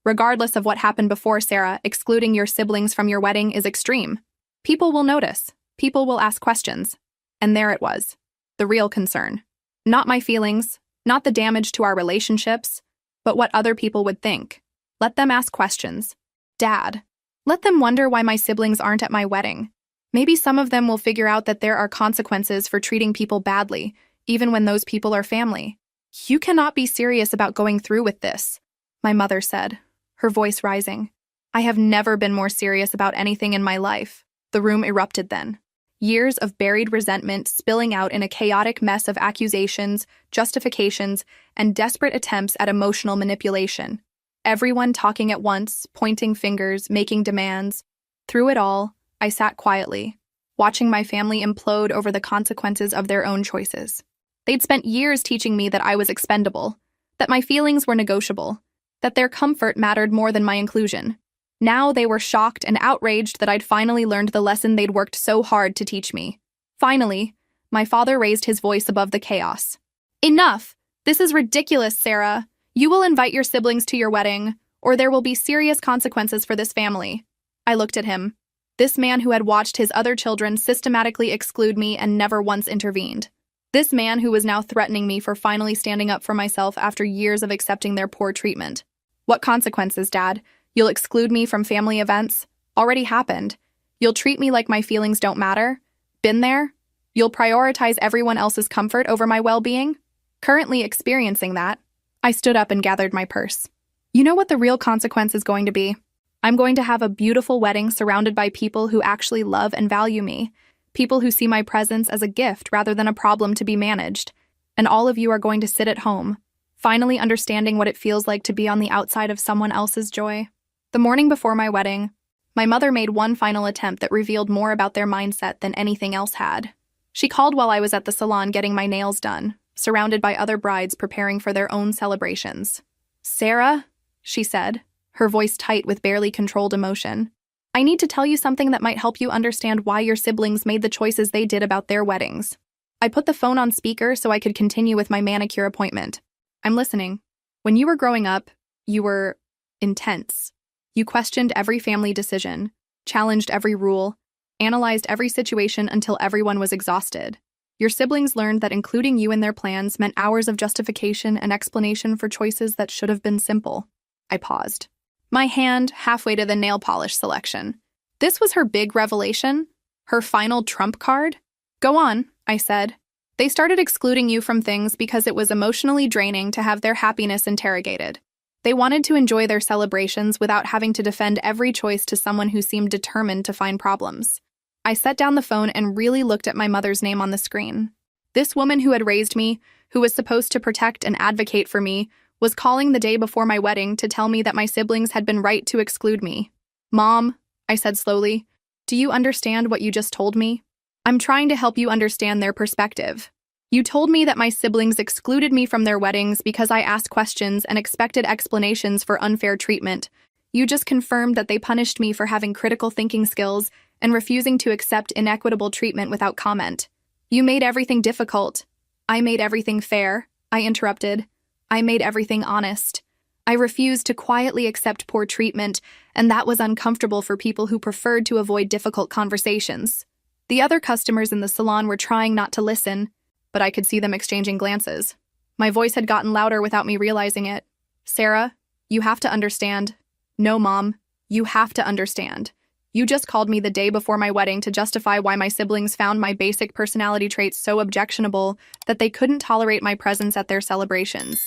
Regardless of what happened before, Sarah, excluding your siblings from your wedding is extreme. People will notice. People will ask questions. And there it was. The real concern. Not my feelings, not the damage to our relationships, but what other people would think. Let them ask questions. Dad, let them wonder why my siblings aren't at my wedding. Maybe some of them will figure out that there are consequences for treating people badly, even when those people are family. You cannot be serious about going through with this, my mother said, her voice rising. I have never been more serious about anything in my life. The room erupted then. Years of buried resentment spilling out in a chaotic mess of accusations, justifications, and desperate attempts at emotional manipulation. Everyone talking at once, pointing fingers, making demands. Through it all, I sat quietly, watching my family implode over the consequences of their own choices. They'd spent years teaching me that I was expendable, that my feelings were negotiable, that their comfort mattered more than my inclusion. Now they were shocked and outraged that I'd finally learned the lesson they'd worked so hard to teach me. Finally, my father raised his voice above the chaos. Enough! This is ridiculous, Sarah. You will invite your siblings to your wedding, or there will be serious consequences for this family. I looked at him. This man who had watched his other children systematically exclude me and never once intervened. This man who was now threatening me for finally standing up for myself after years of accepting their poor treatment. What consequences, Dad? You'll exclude me from family events? Already happened. You'll treat me like my feelings don't matter? Been there? You'll prioritize everyone else's comfort over my well-being? Currently experiencing that. I stood up and gathered my purse. You know what the real consequence is going to be? I'm going to have a beautiful wedding surrounded by people who actually love and value me, people who see my presence as a gift rather than a problem to be managed, and all of you are going to sit at home, finally understanding what it feels like to be on the outside of someone else's joy. The morning before my wedding, my mother made one final attempt that revealed more about their mindset than anything else had. She called while I was at the salon getting my nails done, surrounded by other brides preparing for their own celebrations. Sarah, she said, her voice tight with barely controlled emotion, I need to tell you something that might help you understand why your siblings made the choices they did about their weddings. I put the phone on speaker so I could continue with my manicure appointment. I'm listening. When you were growing up, you were intense. You questioned every family decision, challenged every rule, analyzed every situation until everyone was exhausted. Your siblings learned that including you in their plans meant hours of justification and explanation for choices that should have been simple. I paused, my hand halfway to the nail polish selection. This was her big revelation? Her final trump card? Go on, I said. They started excluding you from things because it was emotionally draining to have their happiness interrogated. They wanted to enjoy their celebrations without having to defend every choice to someone who seemed determined to find problems. I set down the phone and really looked at my mother's name on the screen. This woman who had raised me, who was supposed to protect and advocate for me, was calling the day before my wedding to tell me that my siblings had been right to exclude me. "Mom," I said slowly, "do you understand what you just told me? I'm trying to help you understand their perspective. You told me that my siblings excluded me from their weddings because I asked questions and expected explanations for unfair treatment. You just confirmed that they punished me for having critical thinking skills and refusing to accept inequitable treatment without comment. You made everything difficult. I made everything fair," I interrupted. "I made everything honest. I refused to quietly accept poor treatment, and that was uncomfortable for people who preferred to avoid difficult conversations." The other customers in the salon were trying not to listen, but I could see them exchanging glances. My voice had gotten louder without me realizing it. "Sarah, you have to understand." "No, Mom, you have to understand. You just called me the day before my wedding to justify why my siblings found my basic personality traits so objectionable that they couldn't tolerate my presence at their celebrations.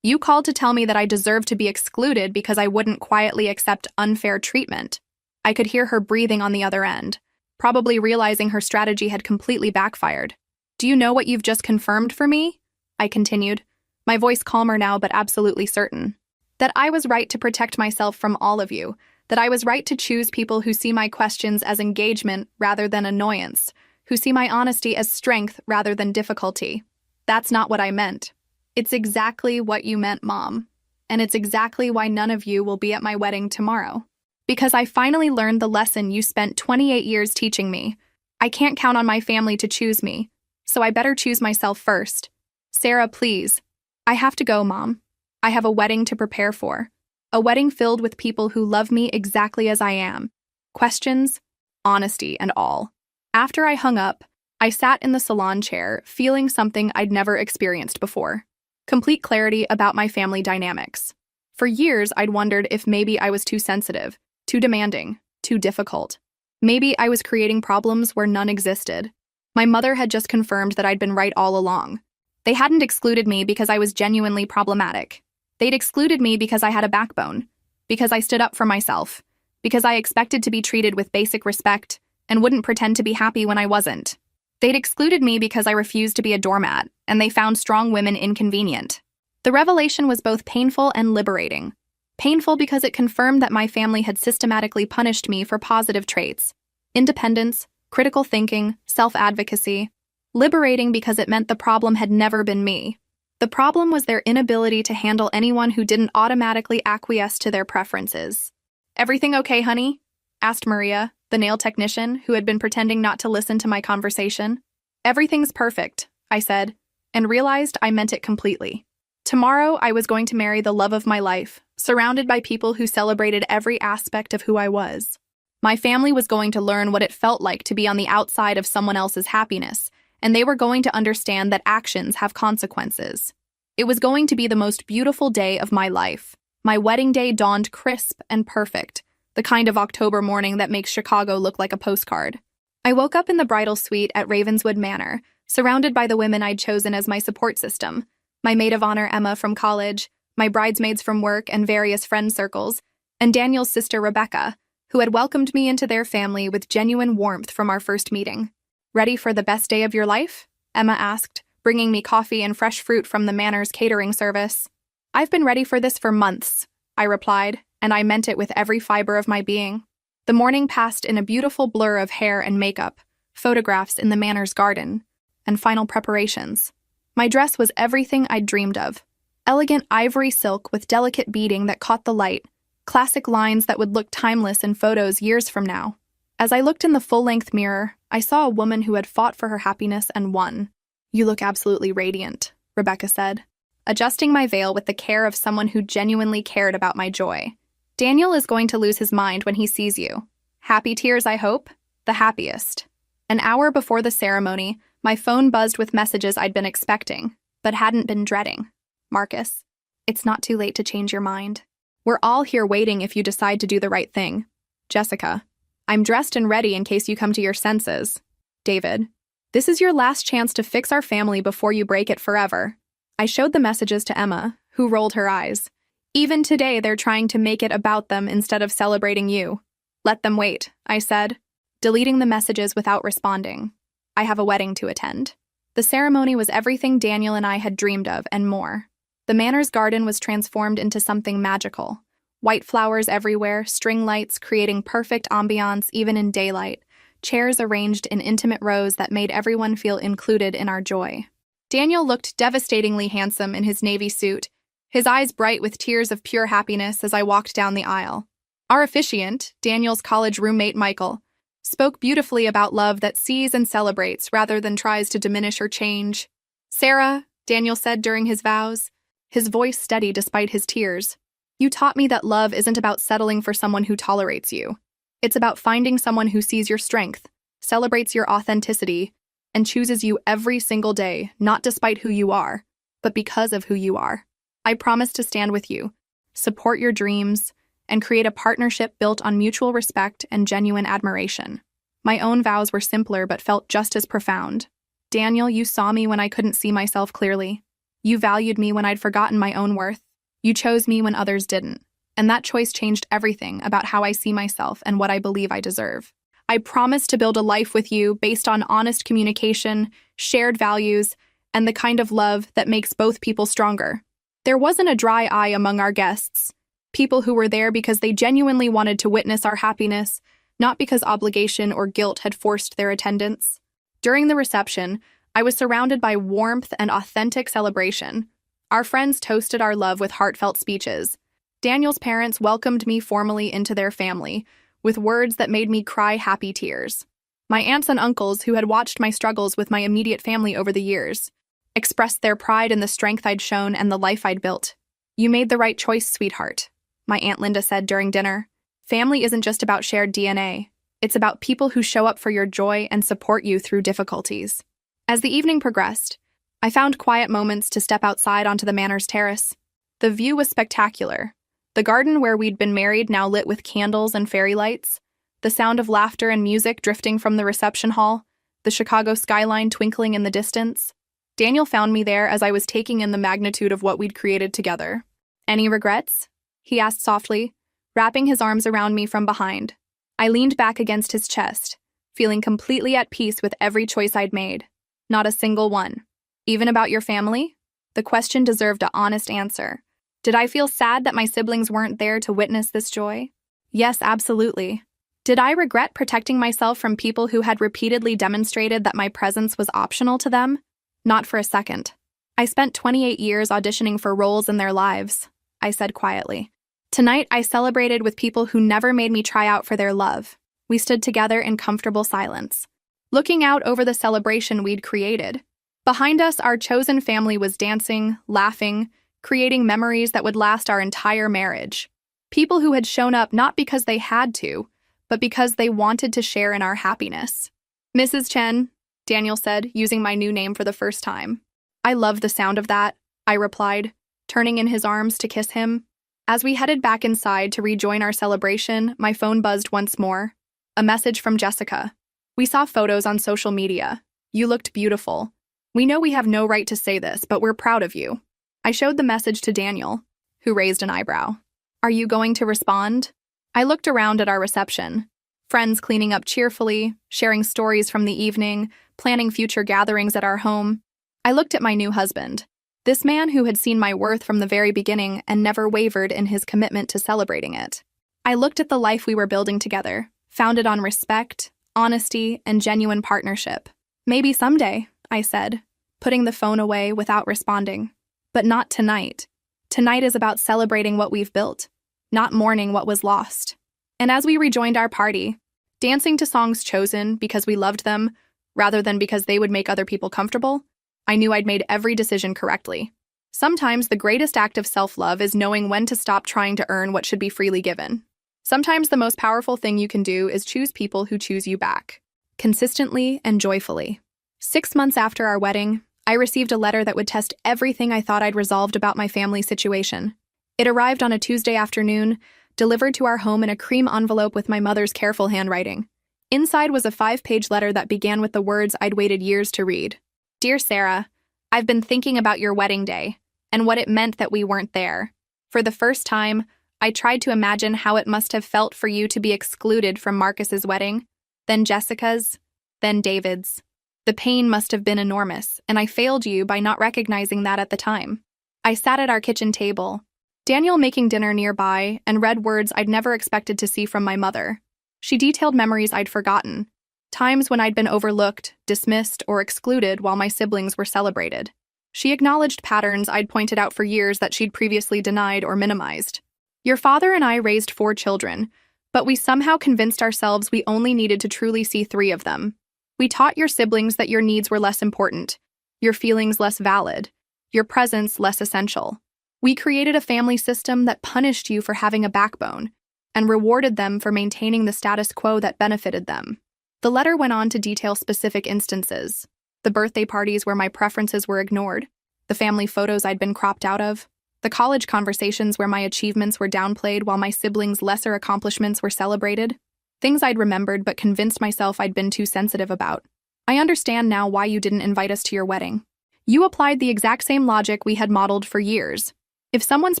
You called to tell me that I deserved to be excluded because I wouldn't quietly accept unfair treatment." I could hear her breathing on the other end, probably realizing her strategy had completely backfired. "Do you know what you've just confirmed for me?" I continued, my voice calmer now but absolutely certain. "That I was right to protect myself from all of you, that I was right to choose people who see my questions as engagement rather than annoyance, who see my honesty as strength rather than difficulty. That's not what I meant." "It's exactly what you meant, Mom. And it's exactly why none of you will be at my wedding tomorrow. Because I finally learned the lesson you spent 28 years teaching me. I can't count on my family to choose me, so I better choose myself first. Sarah, please. I have to go, Mom. I have a wedding to prepare for. A wedding filled with people who love me exactly as I am. Questions, honesty, and all." After I hung up, I sat in the salon chair, feeling something I'd never experienced before. Complete clarity about my family dynamics. For years, I'd wondered if maybe I was too sensitive, too demanding, too difficult. Maybe I was creating problems where none existed. My mother had just confirmed that I'd been right all along. They hadn't excluded me because I was genuinely problematic. They'd excluded me because I had a backbone, because I stood up for myself, because I expected to be treated with basic respect and wouldn't pretend to be happy when I wasn't. They'd excluded me because I refused to be a doormat, and they found strong women inconvenient. The revelation was both painful and liberating. Painful because it confirmed that my family had systematically punished me for positive traits: independence, critical thinking, self-advocacy. Liberating because it meant the problem had never been me. The problem was their inability to handle anyone who didn't automatically acquiesce to their preferences. "Everything okay, honey?" asked Maria, the nail technician, who had been pretending not to listen to my conversation. "Everything's perfect," I said, and realized I meant it completely. Tomorrow, I was going to marry the love of my life, surrounded by people who celebrated every aspect of who I was. My family was going to learn what it felt like to be on the outside of someone else's happiness, and they were going to understand that actions have consequences. It was going to be the most beautiful day of my life. My wedding day dawned crisp and perfect, the kind of October morning that makes Chicago look like a postcard. I woke up in the bridal suite at Ravenswood Manor, surrounded by the women I'd chosen as my support system: my maid of honor Emma from college, my bridesmaids from work and various friend circles, and Daniel's sister Rebecca, who had welcomed me into their family with genuine warmth from our first meeting. "Ready for the best day of your life?" Emma asked, bringing me coffee and fresh fruit from the Manor's catering service. "I've been ready for this for months," I replied, and I meant it with every fiber of my being. The morning passed in a beautiful blur of hair and makeup, photographs in the Manor's garden, and final preparations. My dress was everything I'd dreamed of. Elegant ivory silk with delicate beading that caught the light, classic lines that would look timeless in photos years from now. As I looked in the full-length mirror, I saw a woman who had fought for her happiness and won. "You look absolutely radiant," Rebecca said, adjusting my veil with the care of someone who genuinely cared about my joy. "Daniel is going to lose his mind when he sees you. Happy tears, I hope? The happiest." An hour before the ceremony, my phone buzzed with messages I'd been expecting, but hadn't been dreading. "Marcus, it's not too late to change your mind. We're all here waiting if you decide to do the right thing. Jessica, I'm dressed and ready in case you come to your senses. David, This is your last chance to fix our family before you break it forever. I showed the messages to Emma, who rolled her eyes. Even today, they're trying to make it about them instead of celebrating you. Let them wait, I said, deleting the messages without responding. I have a wedding to attend. The ceremony was everything Daniel and I had dreamed of and more. The manor's garden was transformed into something magical. White flowers everywhere, string lights creating perfect ambiance even in daylight, chairs arranged in intimate rows that made everyone feel included in our joy. Daniel looked devastatingly handsome in his navy suit, his eyes bright with tears of pure happiness as I walked down the aisle. Our officiant, Daniel's college roommate Michael, spoke beautifully about love that sees and celebrates rather than tries to diminish or change. "Sarah," Daniel said during his vows, his voice steady despite his tears, "you taught me that love isn't about settling for someone who tolerates you. It's about finding someone who sees your strength, celebrates your authenticity, and chooses you every single day, not despite who you are, but because of who you are. I promise to stand with you, support your dreams, and create a partnership built on mutual respect and genuine admiration." My own vows were simpler but felt just as profound. Daniel, you saw me when I couldn't see myself clearly. You valued me when I'd forgotten my own worth. You chose me when others didn't. And that choice changed everything about how I see myself and what I believe I deserve. I promise to build a life with you based on honest communication, shared values, and the kind of love that makes both people stronger. There wasn't a dry eye among our guests. People who were there because they genuinely wanted to witness our happiness, not because obligation or guilt had forced their attendance. During the reception, I was surrounded by warmth and authentic celebration. Our friends toasted our love with heartfelt speeches. Daniel's parents welcomed me formally into their family, with words that made me cry happy tears. My aunts and uncles, who had watched my struggles with my immediate family over the years, expressed their pride in the strength I'd shown and the life I'd built. "You made the right choice, sweetheart," my Aunt Linda said during dinner. "Family isn't just about shared DNA. It's about people who show up for your joy and support you through difficulties." As the evening progressed, I found quiet moments to step outside onto the manor's terrace. The view was spectacular. The garden where we'd been married now lit with candles and fairy lights, the sound of laughter and music drifting from the reception hall, the Chicago skyline twinkling in the distance. Daniel found me there as I was taking in the magnitude of what we'd created together. "Any regrets?" he asked softly, wrapping his arms around me from behind. I leaned back against his chest, feeling completely at peace with every choice I'd made. Not a single one. "Even about your family?" The question deserved an honest answer. Did I feel sad that my siblings weren't there to witness this joy? Yes, absolutely. Did I regret protecting myself from people who had repeatedly demonstrated that my presence was optional to them? Not for a second. "I spent 28 years auditioning for roles in their lives," I said quietly. "Tonight, I celebrated with people who never made me try out for their love." We stood together in comfortable silence, looking out over the celebration we'd created. Behind us, our chosen family was dancing, laughing, creating memories that would last our entire marriage. People who had shown up not because they had to, but because they wanted to share in our happiness. "Mrs. Chen," Daniel said, using my new name for the first time. "I love the sound of that," I replied, turning in his arms to kiss him. As we headed back inside to rejoin our celebration, my phone buzzed once more. A message from Jessica. "We saw photos on social media. You looked beautiful. We know we have no right to say this, but we're proud of you." I showed the message to Daniel, who raised an eyebrow. "Are you going to respond?" I looked around at our reception. Friends cleaning up cheerfully, sharing stories from the evening, planning future gatherings at our home. I looked at my new husband, this man who had seen my worth from the very beginning and never wavered in his commitment to celebrating it. I looked at the life we were building together, founded on respect, honesty, and genuine partnership. "Maybe someday," I said, putting the phone away without responding. "But not tonight. Tonight is about celebrating what we've built, not mourning what was lost." And as we rejoined our party, dancing to songs chosen because we loved them, rather than because they would make other people comfortable, I knew I'd made every decision correctly. Sometimes the greatest act of self-love is knowing when to stop trying to earn what should be freely given. Sometimes the most powerful thing you can do is choose people who choose you back, consistently and joyfully. 6 months after our wedding, I received a letter that would test everything I thought I'd resolved about my family situation. It arrived on a Tuesday afternoon, delivered to our home in a cream envelope with my mother's careful handwriting. Inside was a 5-page letter that began with the words I'd waited years to read. Dear Sarah, I've been thinking about your wedding day and what it meant that we weren't there. For the first time, I tried to imagine how it must have felt for you to be excluded from Marcus's wedding, then Jessica's, then David's. The pain must have been enormous, and I failed you by not recognizing that at the time. I sat at our kitchen table, Daniel making dinner nearby, and read words I'd never expected to see from my mother. She detailed memories I'd forgotten, times when I'd been overlooked, dismissed, or excluded while my siblings were celebrated. She acknowledged patterns I'd pointed out for years that she'd previously denied or minimized. Your father and I raised 4 children, but we somehow convinced ourselves we only needed to truly see 3 of them. We taught your siblings that your needs were less important, your feelings less valid, your presence less essential. We created a family system that punished you for having a backbone and rewarded them for maintaining the status quo that benefited them. The letter went on to detail specific instances: the birthday parties where my preferences were ignored, the family photos I'd been cropped out of, the college conversations where my achievements were downplayed while my siblings' lesser accomplishments were celebrated. Things I'd remembered but convinced myself I'd been too sensitive about. I understand now why you didn't invite us to your wedding. You applied the exact same logic we had modeled for years. If someone's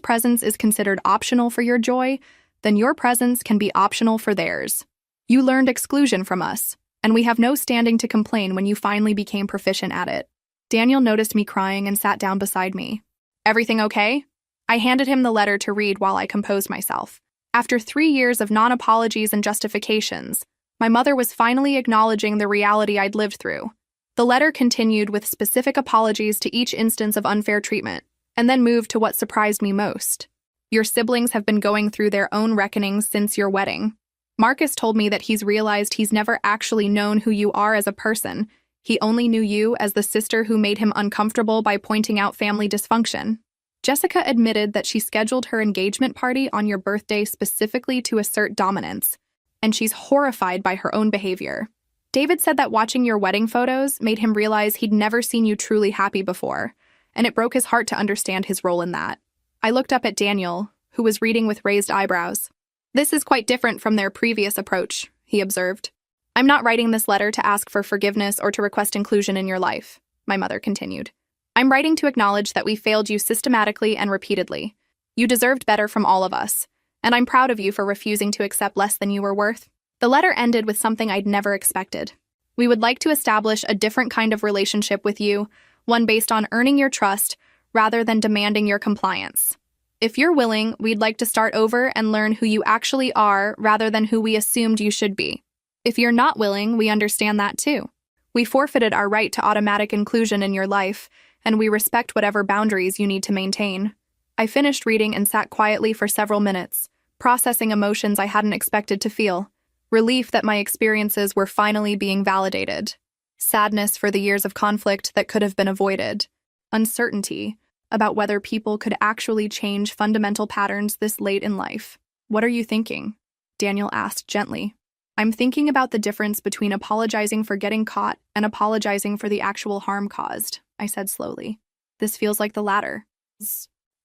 presence is considered optional for your joy, then your presence can be optional for theirs. You learned exclusion from us, and we have no standing to complain when you finally became proficient at it. Daniel noticed me crying and sat down beside me. Everything okay? I handed him the letter to read while I composed myself. After 3 years of non-apologies and justifications, my mother was finally acknowledging the reality I'd lived through. The letter continued with specific apologies to each instance of unfair treatment, and then moved to what surprised me most. Your siblings have been going through their own reckonings since your wedding. Marcus told me that he's realized he's never actually known who you are as a person. He only knew you as the sister who made him uncomfortable by pointing out family dysfunction. Jessica admitted that she scheduled her engagement party on your birthday specifically to assert dominance, and she's horrified by her own behavior. David said that watching your wedding photos made him realize he'd never seen you truly happy before, and it broke his heart to understand his role in that. I looked up at Daniel, who was reading with raised eyebrows. This is quite different from their previous approach, he observed. I'm not writing this letter to ask for forgiveness or to request inclusion in your life, my mother continued. I'm writing to acknowledge that we failed you systematically and repeatedly. You deserved better from all of us, and I'm proud of you for refusing to accept less than you were worth. The letter ended with something I'd never expected. We would like to establish a different kind of relationship with you, one based on earning your trust rather than demanding your compliance. If you're willing, we'd like to start over and learn who you actually are rather than who we assumed you should be. If you're not willing, we understand that too. We forfeited our right to automatic inclusion in your life, and we respect whatever boundaries you need to maintain. I finished reading and sat quietly for several minutes, processing emotions I hadn't expected to feel. Relief that my experiences were finally being validated. Sadness for the years of conflict that could have been avoided. Uncertainty about whether people could actually change fundamental patterns this late in life. What are you thinking? Daniel asked gently. I'm thinking about the difference between apologizing for getting caught and apologizing for the actual harm caused, I said slowly. This feels like the latter,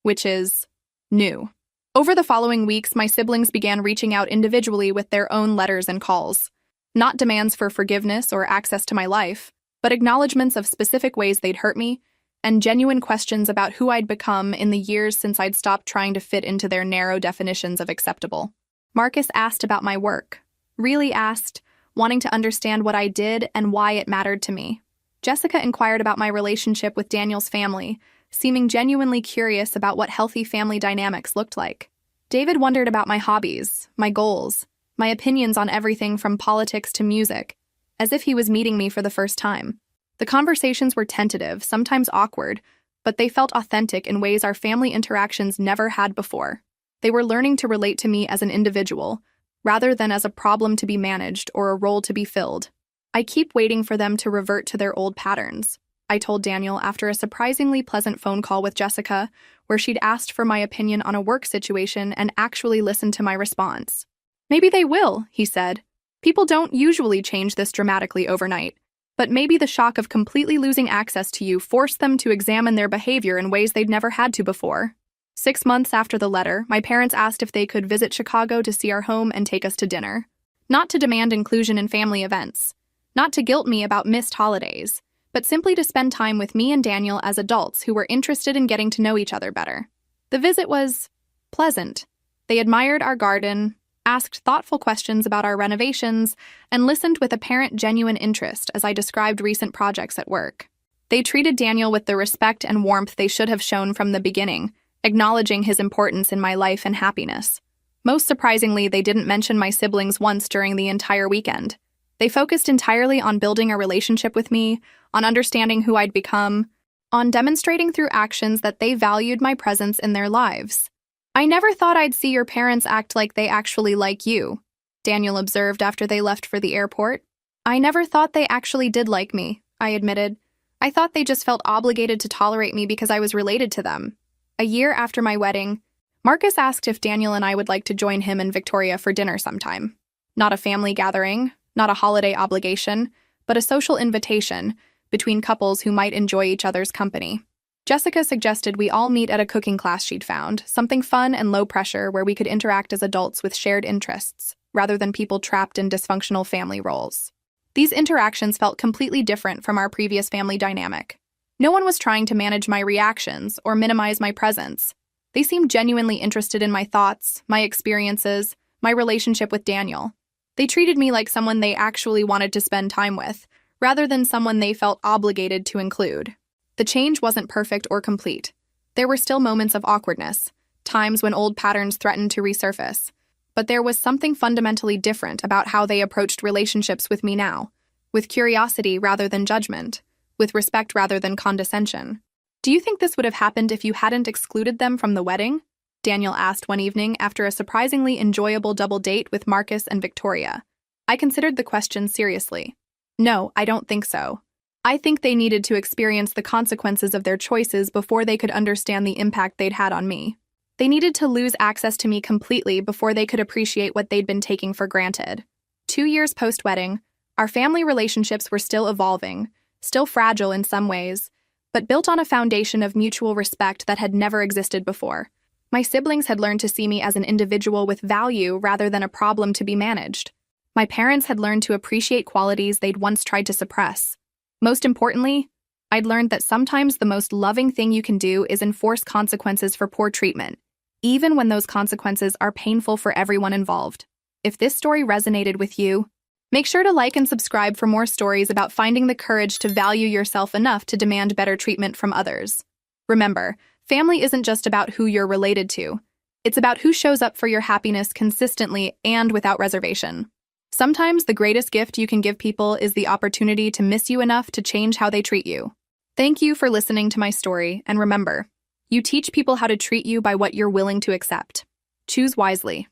which is new. Over the following weeks, my siblings began reaching out individually with their own letters and calls. Not demands for forgiveness or access to my life, but acknowledgments of specific ways they'd hurt me, and genuine questions about who I'd become in the years since I'd stopped trying to fit into their narrow definitions of acceptable. Marcus asked about my work. Really asked, wanting to understand what I did and why it mattered to me. Jessica inquired about my relationship with Daniel's family, seeming genuinely curious about what healthy family dynamics looked like. David wondered about my hobbies, my goals, my opinions on everything from politics to music, as if he was meeting me for the first time. The conversations were tentative, sometimes awkward, but they felt authentic in ways our family interactions never had before. They were learning to relate to me as an individual, rather than as a problem to be managed or a role to be filled. I keep waiting for them to revert to their old patterns, I told Daniel after a surprisingly pleasant phone call with Jessica, where she'd asked for my opinion on a work situation and actually listened to my response. Maybe they will, he said. People don't usually change this dramatically overnight, but maybe the shock of completely losing access to you forced them to examine their behavior in ways they'd never had to before. 6 months after the letter, my parents asked if they could visit Chicago to see our home and take us to dinner. Not to demand inclusion in family events, not to guilt me about missed holidays, but simply to spend time with me and Daniel as adults who were interested in getting to know each other better. The visit was pleasant. They admired our garden, asked thoughtful questions about our renovations, and listened with apparent genuine interest as I described recent projects at work. They treated Daniel with the respect and warmth they should have shown from the beginning, acknowledging his importance in my life and happiness. Most surprisingly, they didn't mention my siblings once during the entire weekend. They focused entirely on building a relationship with me, on understanding who I'd become, on demonstrating through actions that they valued my presence in their lives. "I never thought I'd see your parents act like they actually like you," Daniel observed after they left for the airport. "I never thought they actually did like me," I admitted. "I thought they just felt obligated to tolerate me because I was related to them." A year after my wedding, Marcus asked if Daniel and I would like to join him and Victoria for dinner sometime. Not a family gathering, not a holiday obligation, but a social invitation between couples who might enjoy each other's company. Jessica suggested we all meet at a cooking class she'd found, something fun and low pressure where we could interact as adults with shared interests, rather than people trapped in dysfunctional family roles. These interactions felt completely different from our previous family dynamic. No one was trying to manage my reactions or minimize my presence. They seemed genuinely interested in my thoughts, my experiences, my relationship with Daniel. They treated me like someone they actually wanted to spend time with, rather than someone they felt obligated to include. The change wasn't perfect or complete. There were still moments of awkwardness, times when old patterns threatened to resurface. But there was something fundamentally different about how they approached relationships with me now, with curiosity rather than judgment, with respect rather than condescension. "Do you think this would have happened if you hadn't excluded them from the wedding?" Daniel asked one evening after a surprisingly enjoyable double date with Marcus and Victoria. I considered the question seriously. "No, I don't think so. I think they needed to experience the consequences of their choices before they could understand the impact they'd had on me. They needed to lose access to me completely before they could appreciate what they'd been taking for granted." 2 years post-wedding, our family relationships were still evolving, still fragile in some ways, but built on a foundation of mutual respect that had never existed before. My siblings had learned to see me as an individual with value rather than a problem to be managed. My parents had learned to appreciate qualities they'd once tried to suppress. Most importantly, I'd learned that sometimes the most loving thing you can do is enforce consequences for poor treatment, even when those consequences are painful for everyone involved. If this story resonated with you, make sure to like and subscribe for more stories about finding the courage to value yourself enough to demand better treatment from others. Remember, family isn't just about who you're related to. It's about who shows up for your happiness consistently and without reservation. Sometimes the greatest gift you can give people is the opportunity to miss you enough to change how they treat you. Thank you for listening to my story, and remember, you teach people how to treat you by what you're willing to accept. Choose wisely.